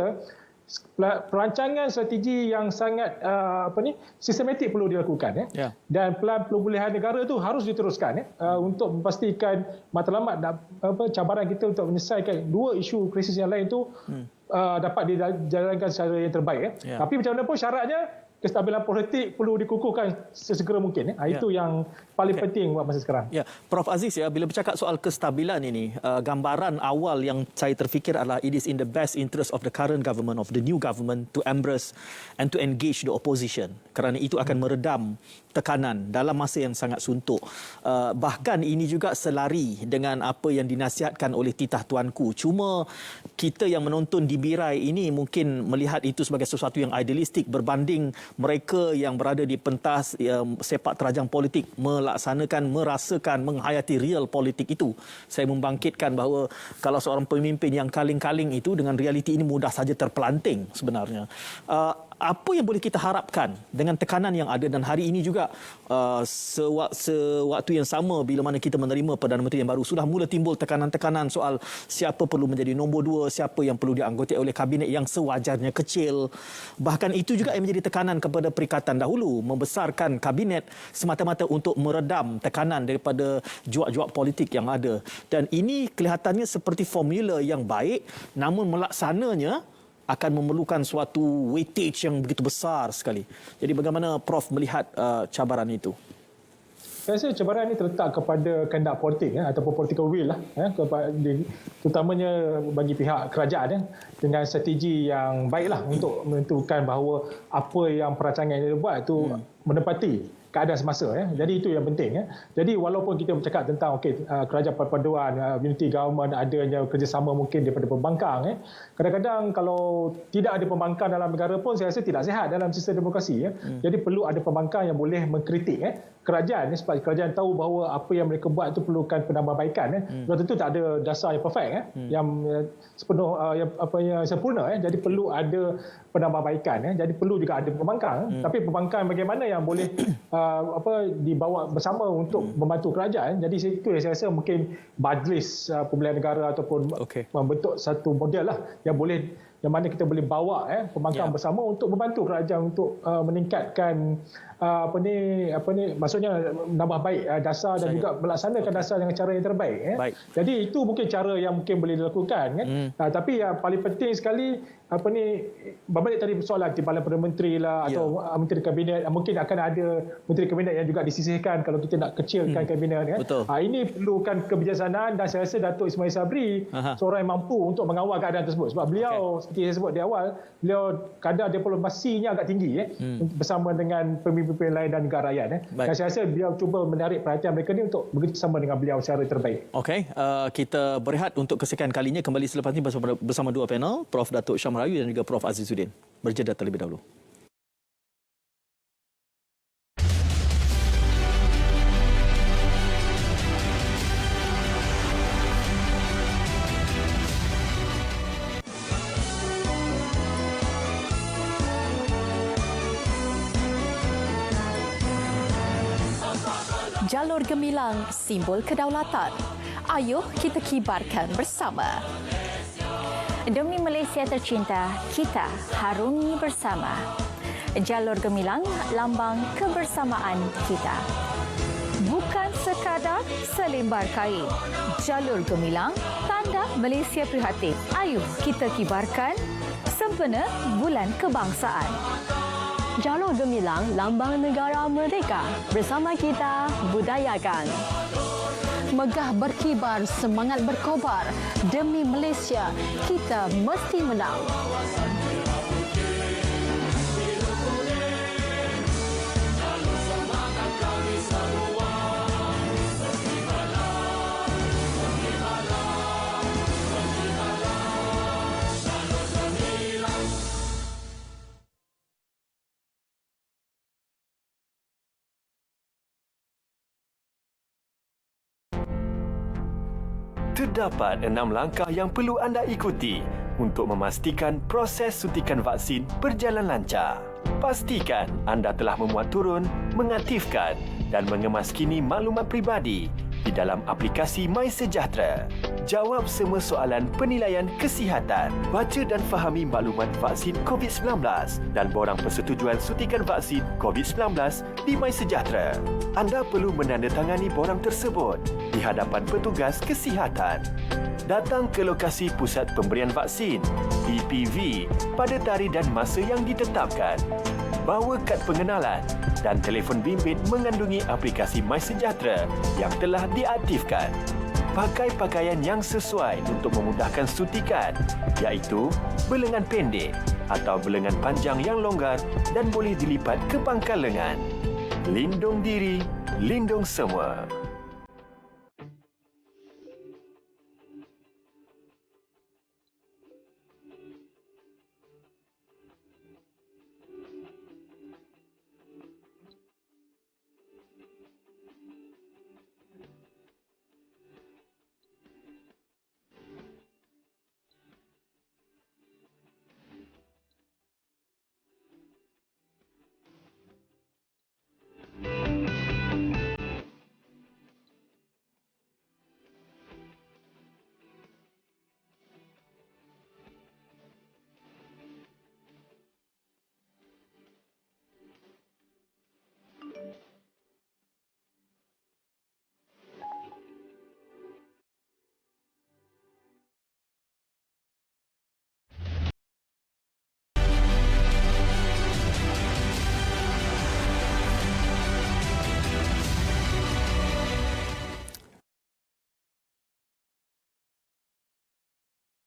perancangan strategi yang sangat sistematik perlu dilakukan dan pelan pemulihan negara itu harus diteruskan untuk memastikan matlamat cabaran kita untuk menyelesaikan dua isu krisis yang lain itu dapat dijalankan secara yang terbaik tapi macam mana pun syaratnya kestabilan politik perlu dikukuhkan sesegera mungkin itu yang paling penting buat masa sekarang. Prof Aziz bila bercakap soal kestabilan ini gambaran awal yang saya terfikir adalah it is in the best interest of the current government of the new government to embrace and to engage the opposition kerana itu akan meredam tekanan dalam masa yang sangat suntuk. Bahkan ini juga selari dengan apa yang dinasihatkan oleh titah tuanku. Cuma kita yang menonton di Birai ini mungkin melihat itu sebagai sesuatu yang idealistik berbanding mereka yang berada di pentas sepak terjang politik melaksanakan, merasakan, menghayati real politik itu. Saya membangkitkan bahawa kalau seorang pemimpin yang kaling-kaling itu dengan realiti ini mudah saja terpelanting sebenarnya. Apa yang boleh kita harapkan dengan tekanan yang ada dan hari ini juga sewaktu yang sama bila mana kita menerima Perdana Menteri yang baru sudah mula timbul tekanan-tekanan soal siapa perlu menjadi nombor 2, siapa yang perlu dianggotai oleh kabinet yang sewajarnya kecil. Bahkan itu juga yang menjadi tekanan kepada Perikatan dahulu membesarkan kabinet semata-mata untuk meredam tekanan daripada juak-juak politik yang ada. Dan ini kelihatannya seperti formula yang baik namun melaksananya akan memerlukan suatu weightage yang begitu besar sekali. Jadi bagaimana Prof melihat cabaran itu? Saya rasa cabaran ini terletak kepada kehendak politik ataupun political will terutamanya bagi pihak kerajaan dengan strategi yang baiklah untuk menentukan bahawa apa yang perancangan yang dibuat itu menepati keadaan semasa. Jadi itu yang penting. Jadi walaupun kita bercakap tentang kerajaan perpaduan, unity government, adanya kerjasama mungkin daripada pembangkang, kadang-kadang kalau tidak ada pembangkang dalam negara pun saya rasa tidak sihat dalam sistem demokrasi. Jadi perlu ada pembangkang yang boleh mengkritik kerajaan supaya kerajaan tahu bahawa apa yang mereka buat itu perlukan penambahbaikan. Tentu tak ada dasar yang perfect yang sepenuh yang sempurna. Jadi perlu ada penambahbaikan. Jadi perlu juga ada pembangkang. Tapi pembangkang bagaimana yang boleh dibawa bersama untuk membantu kerajaan. Jadi itu yang saya rasa mungkin majlis pemilihan negara ataupun membentuk satu model lah yang mana kita boleh bawa pembangkang bersama untuk membantu kerajaan untuk meningkatkan maksudnya menambah baik dasar dan juga melaksanakan dasar dengan cara yang terbaik. Jadi itu mungkin cara yang mungkin boleh dilakukan. Tapi yang paling penting sekali berbalik tadi persoalan timbalan Perdana Menteri lah atau Menteri Kabinet, mungkin akan ada Menteri Kabinet yang juga disisihkan kalau kita nak kecilkan Kabinet. Ini perlukan kebijaksanaan dan saya rasa Datuk Ismail Sabri seorang yang mampu untuk mengawal keadaan tersebut sebab beliau seperti saya sebut di awal, beliau kadar diplomasinya agak tinggi bersama dengan pemimpin lain dan negara rakyat. Dan saya rasa beliau cuba menarik perhatian mereka ni untuk bekerjasama dengan beliau secara terbaik. Kita berehat untuk kesekian kalinya, kembali selepas ini bersama dua panel, Prof Datuk Syam Merayu dan juga Prof Azizuddin. Berjeda terlebih dahulu. Jalur gemilang, simbol kedaulatan. Ayuh kita kibarkan bersama. Demi Malaysia tercinta, kita harungi bersama. Jalur gemilang, lambang kebersamaan kita. Bukan sekadar selembar kain. Jalur gemilang, tanda Malaysia prihatin. Ayuh kita kibarkan sempena Bulan Kebangsaan. Jalur gemilang, lambang negara merdeka. Bersama kita, budayakan. Megah berkibar, semangat berkobar. Demi Malaysia, kita mesti menang. Terdapat 6 langkah yang perlu anda ikuti untuk memastikan proses suntikan vaksin berjalan lancar. Pastikan anda telah memuat turun, mengaktifkan dan mengemaskini maklumat peribadi di dalam aplikasi MySejahtera. Jawab semua soalan penilaian kesihatan. Baca dan fahami maklumat vaksin COVID-19 dan borang persetujuan suntikan vaksin COVID-19 di MySejahtera. Anda perlu menandatangani borang tersebut di hadapan petugas kesihatan. Datang ke lokasi pusat pemberian vaksin PPV pada tarikh dan masa yang ditetapkan. Bawa kad pengenalan dan telefon bimbit mengandungi aplikasi MySejahtera yang telah diaktifkan. Pakai pakaian yang sesuai untuk memudahkan suntikan, iaitu berlengan pendek atau berlengan panjang yang longgar dan boleh dilipat ke pangkal lengan. Lindung diri, lindung semua.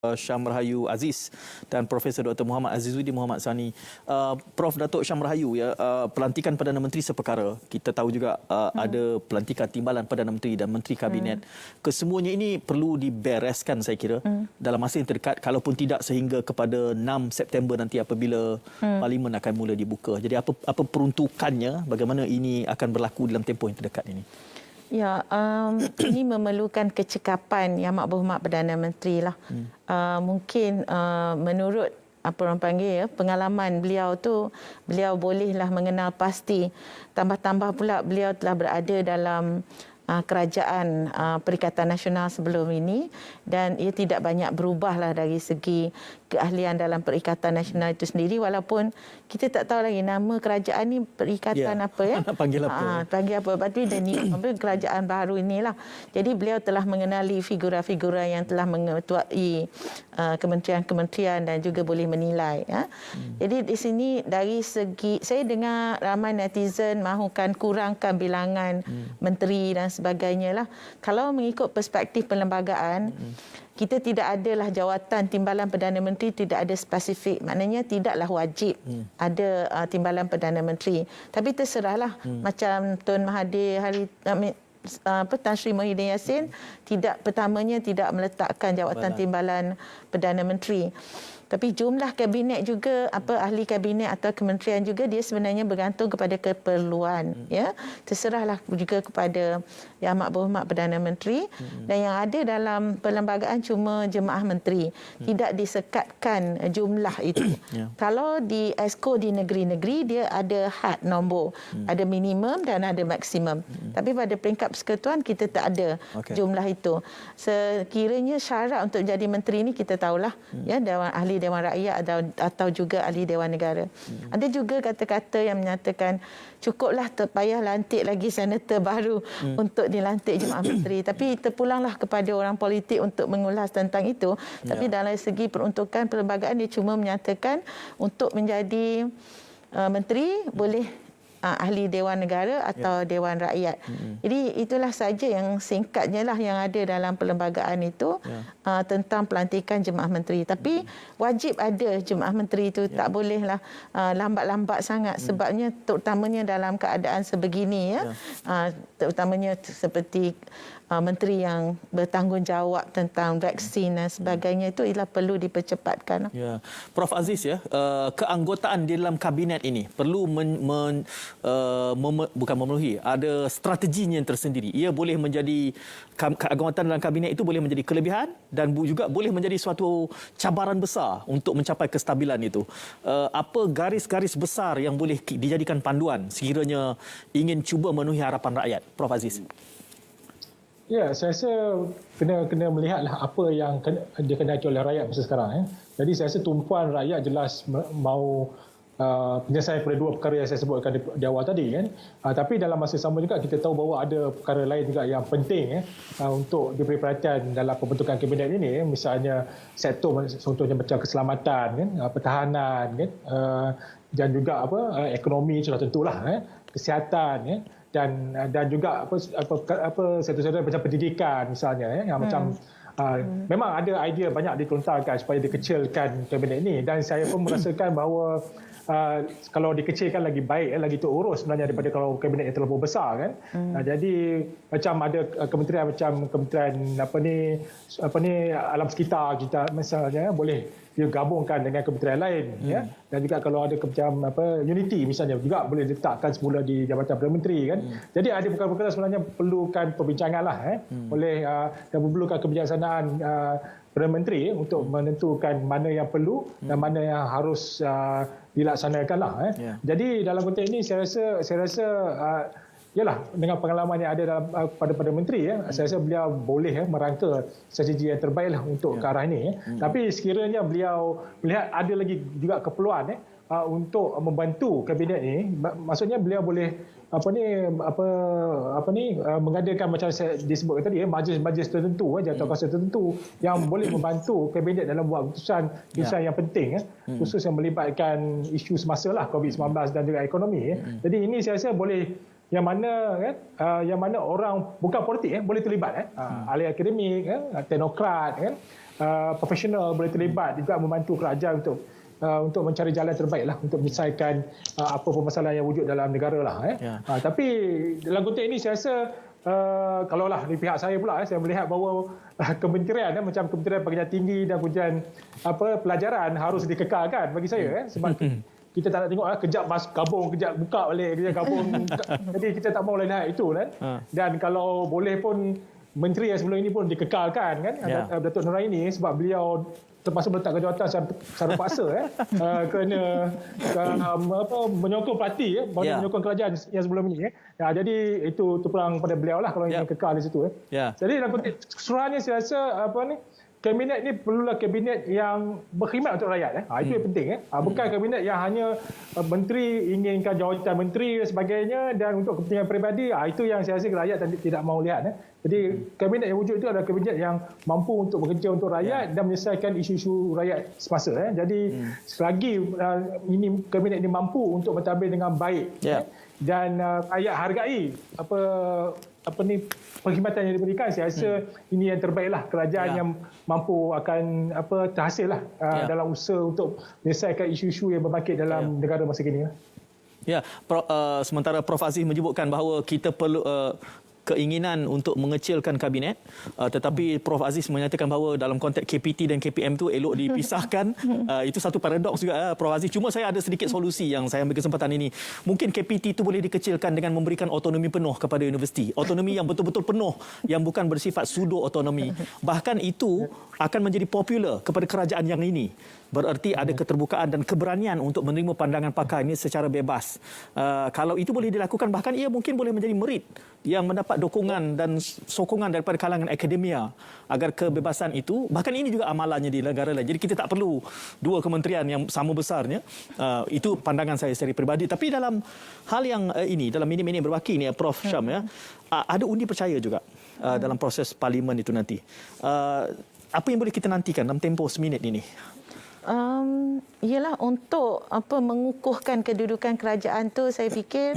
Syam Rahayu Aziz dan Profesor Dr. Muhammad Azizuddin Muhammad Sani. Prof. Datuk Syam Rahayu, ya, pelantikan Perdana Menteri seperkara. Kita tahu juga ada pelantikan timbalan Perdana Menteri dan Menteri Kabinet. Kesemuanya ini perlu dibereskan, saya kira, dalam masa yang terdekat, kalaupun tidak sehingga kepada 6 September nanti apabila Parlimen akan mula dibuka. Jadi apa peruntukannya, bagaimana ini akan berlaku dalam tempoh yang terdekat ini? Ya, ini memerlukan kecekapan Yang Amat Berhormat Perdana Menteri lah. Mungkin menurut apa orang panggil, ya, pengalaman beliau tu, beliau bolehlah mengenal pasti. Tambah-tambah pula beliau telah berada dalam kerajaan Perikatan Nasional sebelum ini dan ia tidak banyak berubahlah dari segi keahlian dalam Perikatan Nasional itu sendiri, walaupun kita tak tahu lagi nama kerajaan ni Perikatan apa, ya. Nak panggil apa? Panggil apa? Tapi kerajaan baru inilah. Jadi beliau telah mengenali figura-figura yang telah mengetuai kementerian-kementerian dan juga boleh menilai, ya. Jadi di sini dari segi, saya dengar ramai netizen mahukan kurangkan bilangan menteri dan sebagainya lah. Kalau mengikut perspektif perlembagaan, kita tidak adalah jawatan timbalan Perdana Menteri, tidak ada spesifik. Maknanya tidaklah wajib ada timbalan Perdana Menteri. Tapi terserahlah. Macam Tun Mahathir Tan Sri Muhyiddin Yassin pertamanya tidak meletakkan jawatan timbalan Perdana Menteri. Tapi jumlah kabinet juga, ahli kabinet atau kementerian juga, dia sebenarnya bergantung kepada keperluan, ya. Terserahlah juga kepada Yang Amat Berhormat Perdana Menteri. Dan yang ada dalam perlembagaan cuma jemaah menteri, tidak disekatkan jumlah itu. Kalau di exco di negeri-negeri, dia ada had nombor, ada minimum dan ada maksimum. Tapi pada peringkat persekutuan kita tak ada jumlah itu. Sekiranya syarat untuk jadi menteri ini kita tahulah, ya, ahli Dewan Rakyat atau juga ahli Dewan Negara. Ada juga kata-kata yang menyatakan cukuplah payah lantik lagi senator baru untuk dilantik jemaah menteri. Tapi terpulanglah kepada orang politik untuk mengulas tentang itu. Tapi dalam segi peruntukan perlembagaan, dia cuma menyatakan untuk menjadi menteri boleh ahli Dewan Negara atau Dewan Rakyat. Jadi itulah saja yang singkatnya lah yang ada dalam perlembagaan itu tentang pelantikan jemaah menteri. Tapi wajib ada jemaah menteri itu, tak bolehlah lambat-lambat sangat, sebabnya terutamanya dalam keadaan sebegini, ya. Terutamanya seperti menteri yang bertanggungjawab tentang vaksin dan sebagainya, itu ialah perlu dipercepatkan. Ya. Prof Aziz, ya, keanggotaan di dalam kabinet ini perlu bukan memenuhi, ada strateginya yang tersendiri. Ia boleh menjadi, keanggotaan dalam kabinet itu boleh menjadi kelebihan dan juga boleh menjadi suatu cabaran besar untuk mencapai kestabilan itu. Apa garis-garis besar yang boleh dijadikan panduan sekiranya ingin cuba memenuhi harapan rakyat, Prof Aziz? Ya, saya rasa kena melihatlah apa yang dikehendaki oleh rakyat masa sekarang. Jadi saya rasa tumpuan rakyat jelas mahu penyelesaian pada dua perkara yang saya sebutkan di awal tadi, kan. Tapi dalam masa sama juga kita tahu bahawa ada perkara lain juga yang penting untuk diberi perhatian dalam pembentukan kabinet ini. Misalnya sektor contohnya macam keselamatan, kan, pertahanan, kan, dan juga ekonomi sudah tentulah, kesihatan, kan. Dan juga sektor-sektor macam pendidikan misalnya, yang macam memang ada idea banyak dikelontarkan supaya dikecilkan kabinet ini, dan saya pun merasakan bahawa kalau dikecilkan lagi baik, lagi terurus sebenarnya daripada kalau kabinet yang terlalu besar, kan. Jadi macam ada kementerian macam kementerian alam sekitar kita misalnya, boleh digabungkan dengan kementerian lain, ya. Dan juga kalau ada macam unity misalnya juga boleh diletakkan semula di Jabatan Perdana Menteri, kan. Jadi ada perkara-perkara sebenarnya perlukan perbincangan lah, oleh dan memerlukan kebijaksanaan Perdana Menteri untuk menentukan mana yang perlu dan mana yang harus dilaksanakan lah. Jadi dalam konteks ini saya rasa yalah, dengan pengalaman yang ada dalam pada Perdana Menteri, saya rasa beliau boleh merangka strategi yang terbaik lah untuk ke arah ini. Tapi sekiranya beliau melihat ada lagi juga keperluan untuk membantu kabinet ini, maksudnya beliau boleh mengadakan macam saya disebutkan tadi, majlis-majlis tertentu, jatuh kuasa tertentu yang boleh membantu kabinet dalam buat keputusan yang penting, khusus yang melibatkan isu semasa lah, COVID-19 dan juga ekonomi. Jadi ini saya rasa boleh yang mana orang bukan politik boleh terlibat ahli akademik, teknokrat, profesional boleh terlibat juga membantu kerajaan untuk mencari jalan terbaik lah untuk menyelesaikan apa permasalahan yang wujud dalam negara lah. Tapi dalam konteks ini saya rasa kalaulah di pihak saya pula saya melihat bahawa kementerian macam Kementerian Pengajian Tinggi dan Kementerian Pelajaran harus dikekalkan bagi saya sebab kita tak nak tengok kejap gabung, kejap buka balik, kejap gabung. Jadi kita tak mahu lain itu kan. Dan kalau boleh pun menteri yang sebelum ini pun dikekalkan kan, Datuk Noraini, sebab beliau terpaksa meletakkan jawatan secara paksa kerana menyokong parti menyokong kerajaan yang sebelum ini. Jadi itu terpulang pada beliau lah kalau ingin kekal di situ. Jadi dalam konteks keseluruhannya saya rasa kabinet ni perlulah kabinet yang berkhidmat untuk rakyat. Itu yang penting. Bukan kabinet yang hanya menteri inginkan jawatan menteri dan sebagainya dan untuk kepentingan peribadi. Itu yang saya rasa rakyat tidak mahu lihat. Jadi kabinet yang wujud itu adalah kabinet yang mampu untuk bekerja untuk rakyat dan menyelesaikan isu-isu rakyat semasa. Jadi selagi ini kabinet ini mampu untuk mentadbir dengan baik dan rakyat hargai perkhidmatan yang diberikan, saya rasa ini yang terbaiklah kerajaan yang mampu akan terhasil lah dalam usaha untuk menyelesaikan isu-isu yang berbangkit dalam negara masa kini. Sementara Prof Aziz menyebutkan bahawa kita perlu keinginan untuk mengecilkan kabinet, tetapi Prof Aziz menyatakan bahawa dalam konteks KPT dan KPM tu elok dipisahkan. Itu satu paradoks juga, Prof Aziz. Cuma saya ada sedikit solusi yang saya ambil kesempatan ini. Mungkin KPT itu boleh dikecilkan dengan memberikan otonomi penuh kepada universiti. Otonomi yang betul-betul penuh, yang bukan bersifat pseudo otonomi. Bahkan itu akan menjadi popular kepada kerajaan yang ini. Bererti ada keterbukaan dan keberanian untuk menerima pandangan pakar ini secara bebas. Kalau itu boleh dilakukan, bahkan ia mungkin boleh menjadi merit yang mendapat dukungan dan sokongan daripada kalangan akademia agar kebebasan itu, bahkan ini juga amalannya di negara lain. Jadi kita tak perlu dua kementerian yang sama besarnya. Itu pandangan saya secara peribadi. Tapi dalam hal yang ini, dalam minit-minit berbaki ni, Prof Syam, ada undi percaya juga dalam proses parlimen itu nanti. Apa yang boleh kita nantikan dalam tempoh seminit ini? Ialah untuk mengukuhkan kedudukan kerajaan tu, saya fikir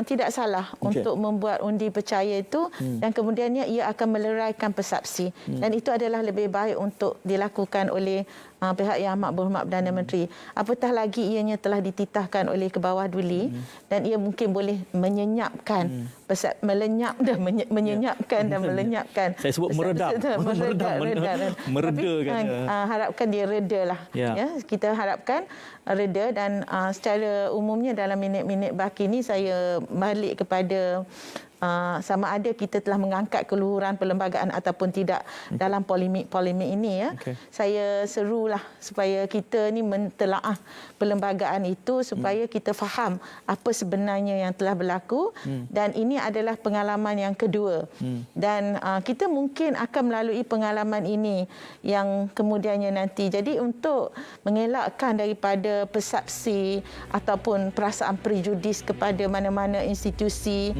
tidak salah untuk membuat undi percaya itu dan kemudiannya ia akan meleraikan persepsi dan itu adalah lebih baik untuk dilakukan oleh pihak Yang Amat Berhormat Perdana Menteri. Apatah lagi ianya telah dititahkan oleh ke bawah duli dan ia mungkin boleh menyenyapkan melenyap dan menyenyapkan dan melenyapkan. Saya sebut meredam. Meredakan. Harapkan dia reda lah. Kita harapkan reda dan secara umumnya dalam minit-minit baki ini saya balik kepada sama ada kita telah mengangkat keluhuran perlembagaan ataupun tidak dalam polemik-polemik ini. Saya serulah supaya kita ni mentelaah perlembagaan itu supaya kita faham apa sebenarnya yang telah berlaku dan ini adalah pengalaman yang kedua dan kita mungkin akan melalui pengalaman ini yang kemudiannya nanti. Jadi untuk mengelakkan daripada persepsi ataupun perasaan prejudis kepada mana-mana institusi,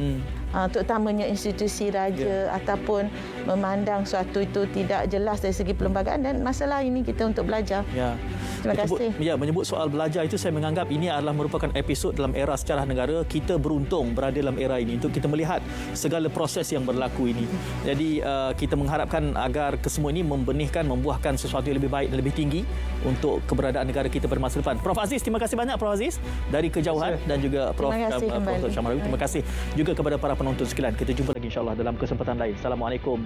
terutamanya institusi raja ataupun memandang suatu itu tidak jelas dari segi perlembagaan dan masalah ini kita untuk belajar. Terima kasih. Menyebut soal belajar itu saya menganggap ini adalah merupakan episod dalam era sejarah negara. Kita beruntung berada dalam era ini untuk kita melihat segala proses yang berlaku ini. Jadi kita mengharapkan agar kesemua ini membuahkan sesuatu yang lebih baik dan lebih tinggi untuk keberadaan negara kita pada masa depan. Prof Aziz, terima kasih banyak Prof Aziz dari kejauhan dan juga Prof Syamarawi. Terima kasih juga kepada para penonton sekalian. Kita jumpa lagi insya-Allah dalam kesempatan lain. Assalamualaikum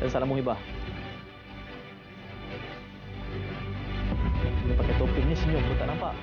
dan salam muhibah. Dia pakai topeng ni senyum pun tak nampak.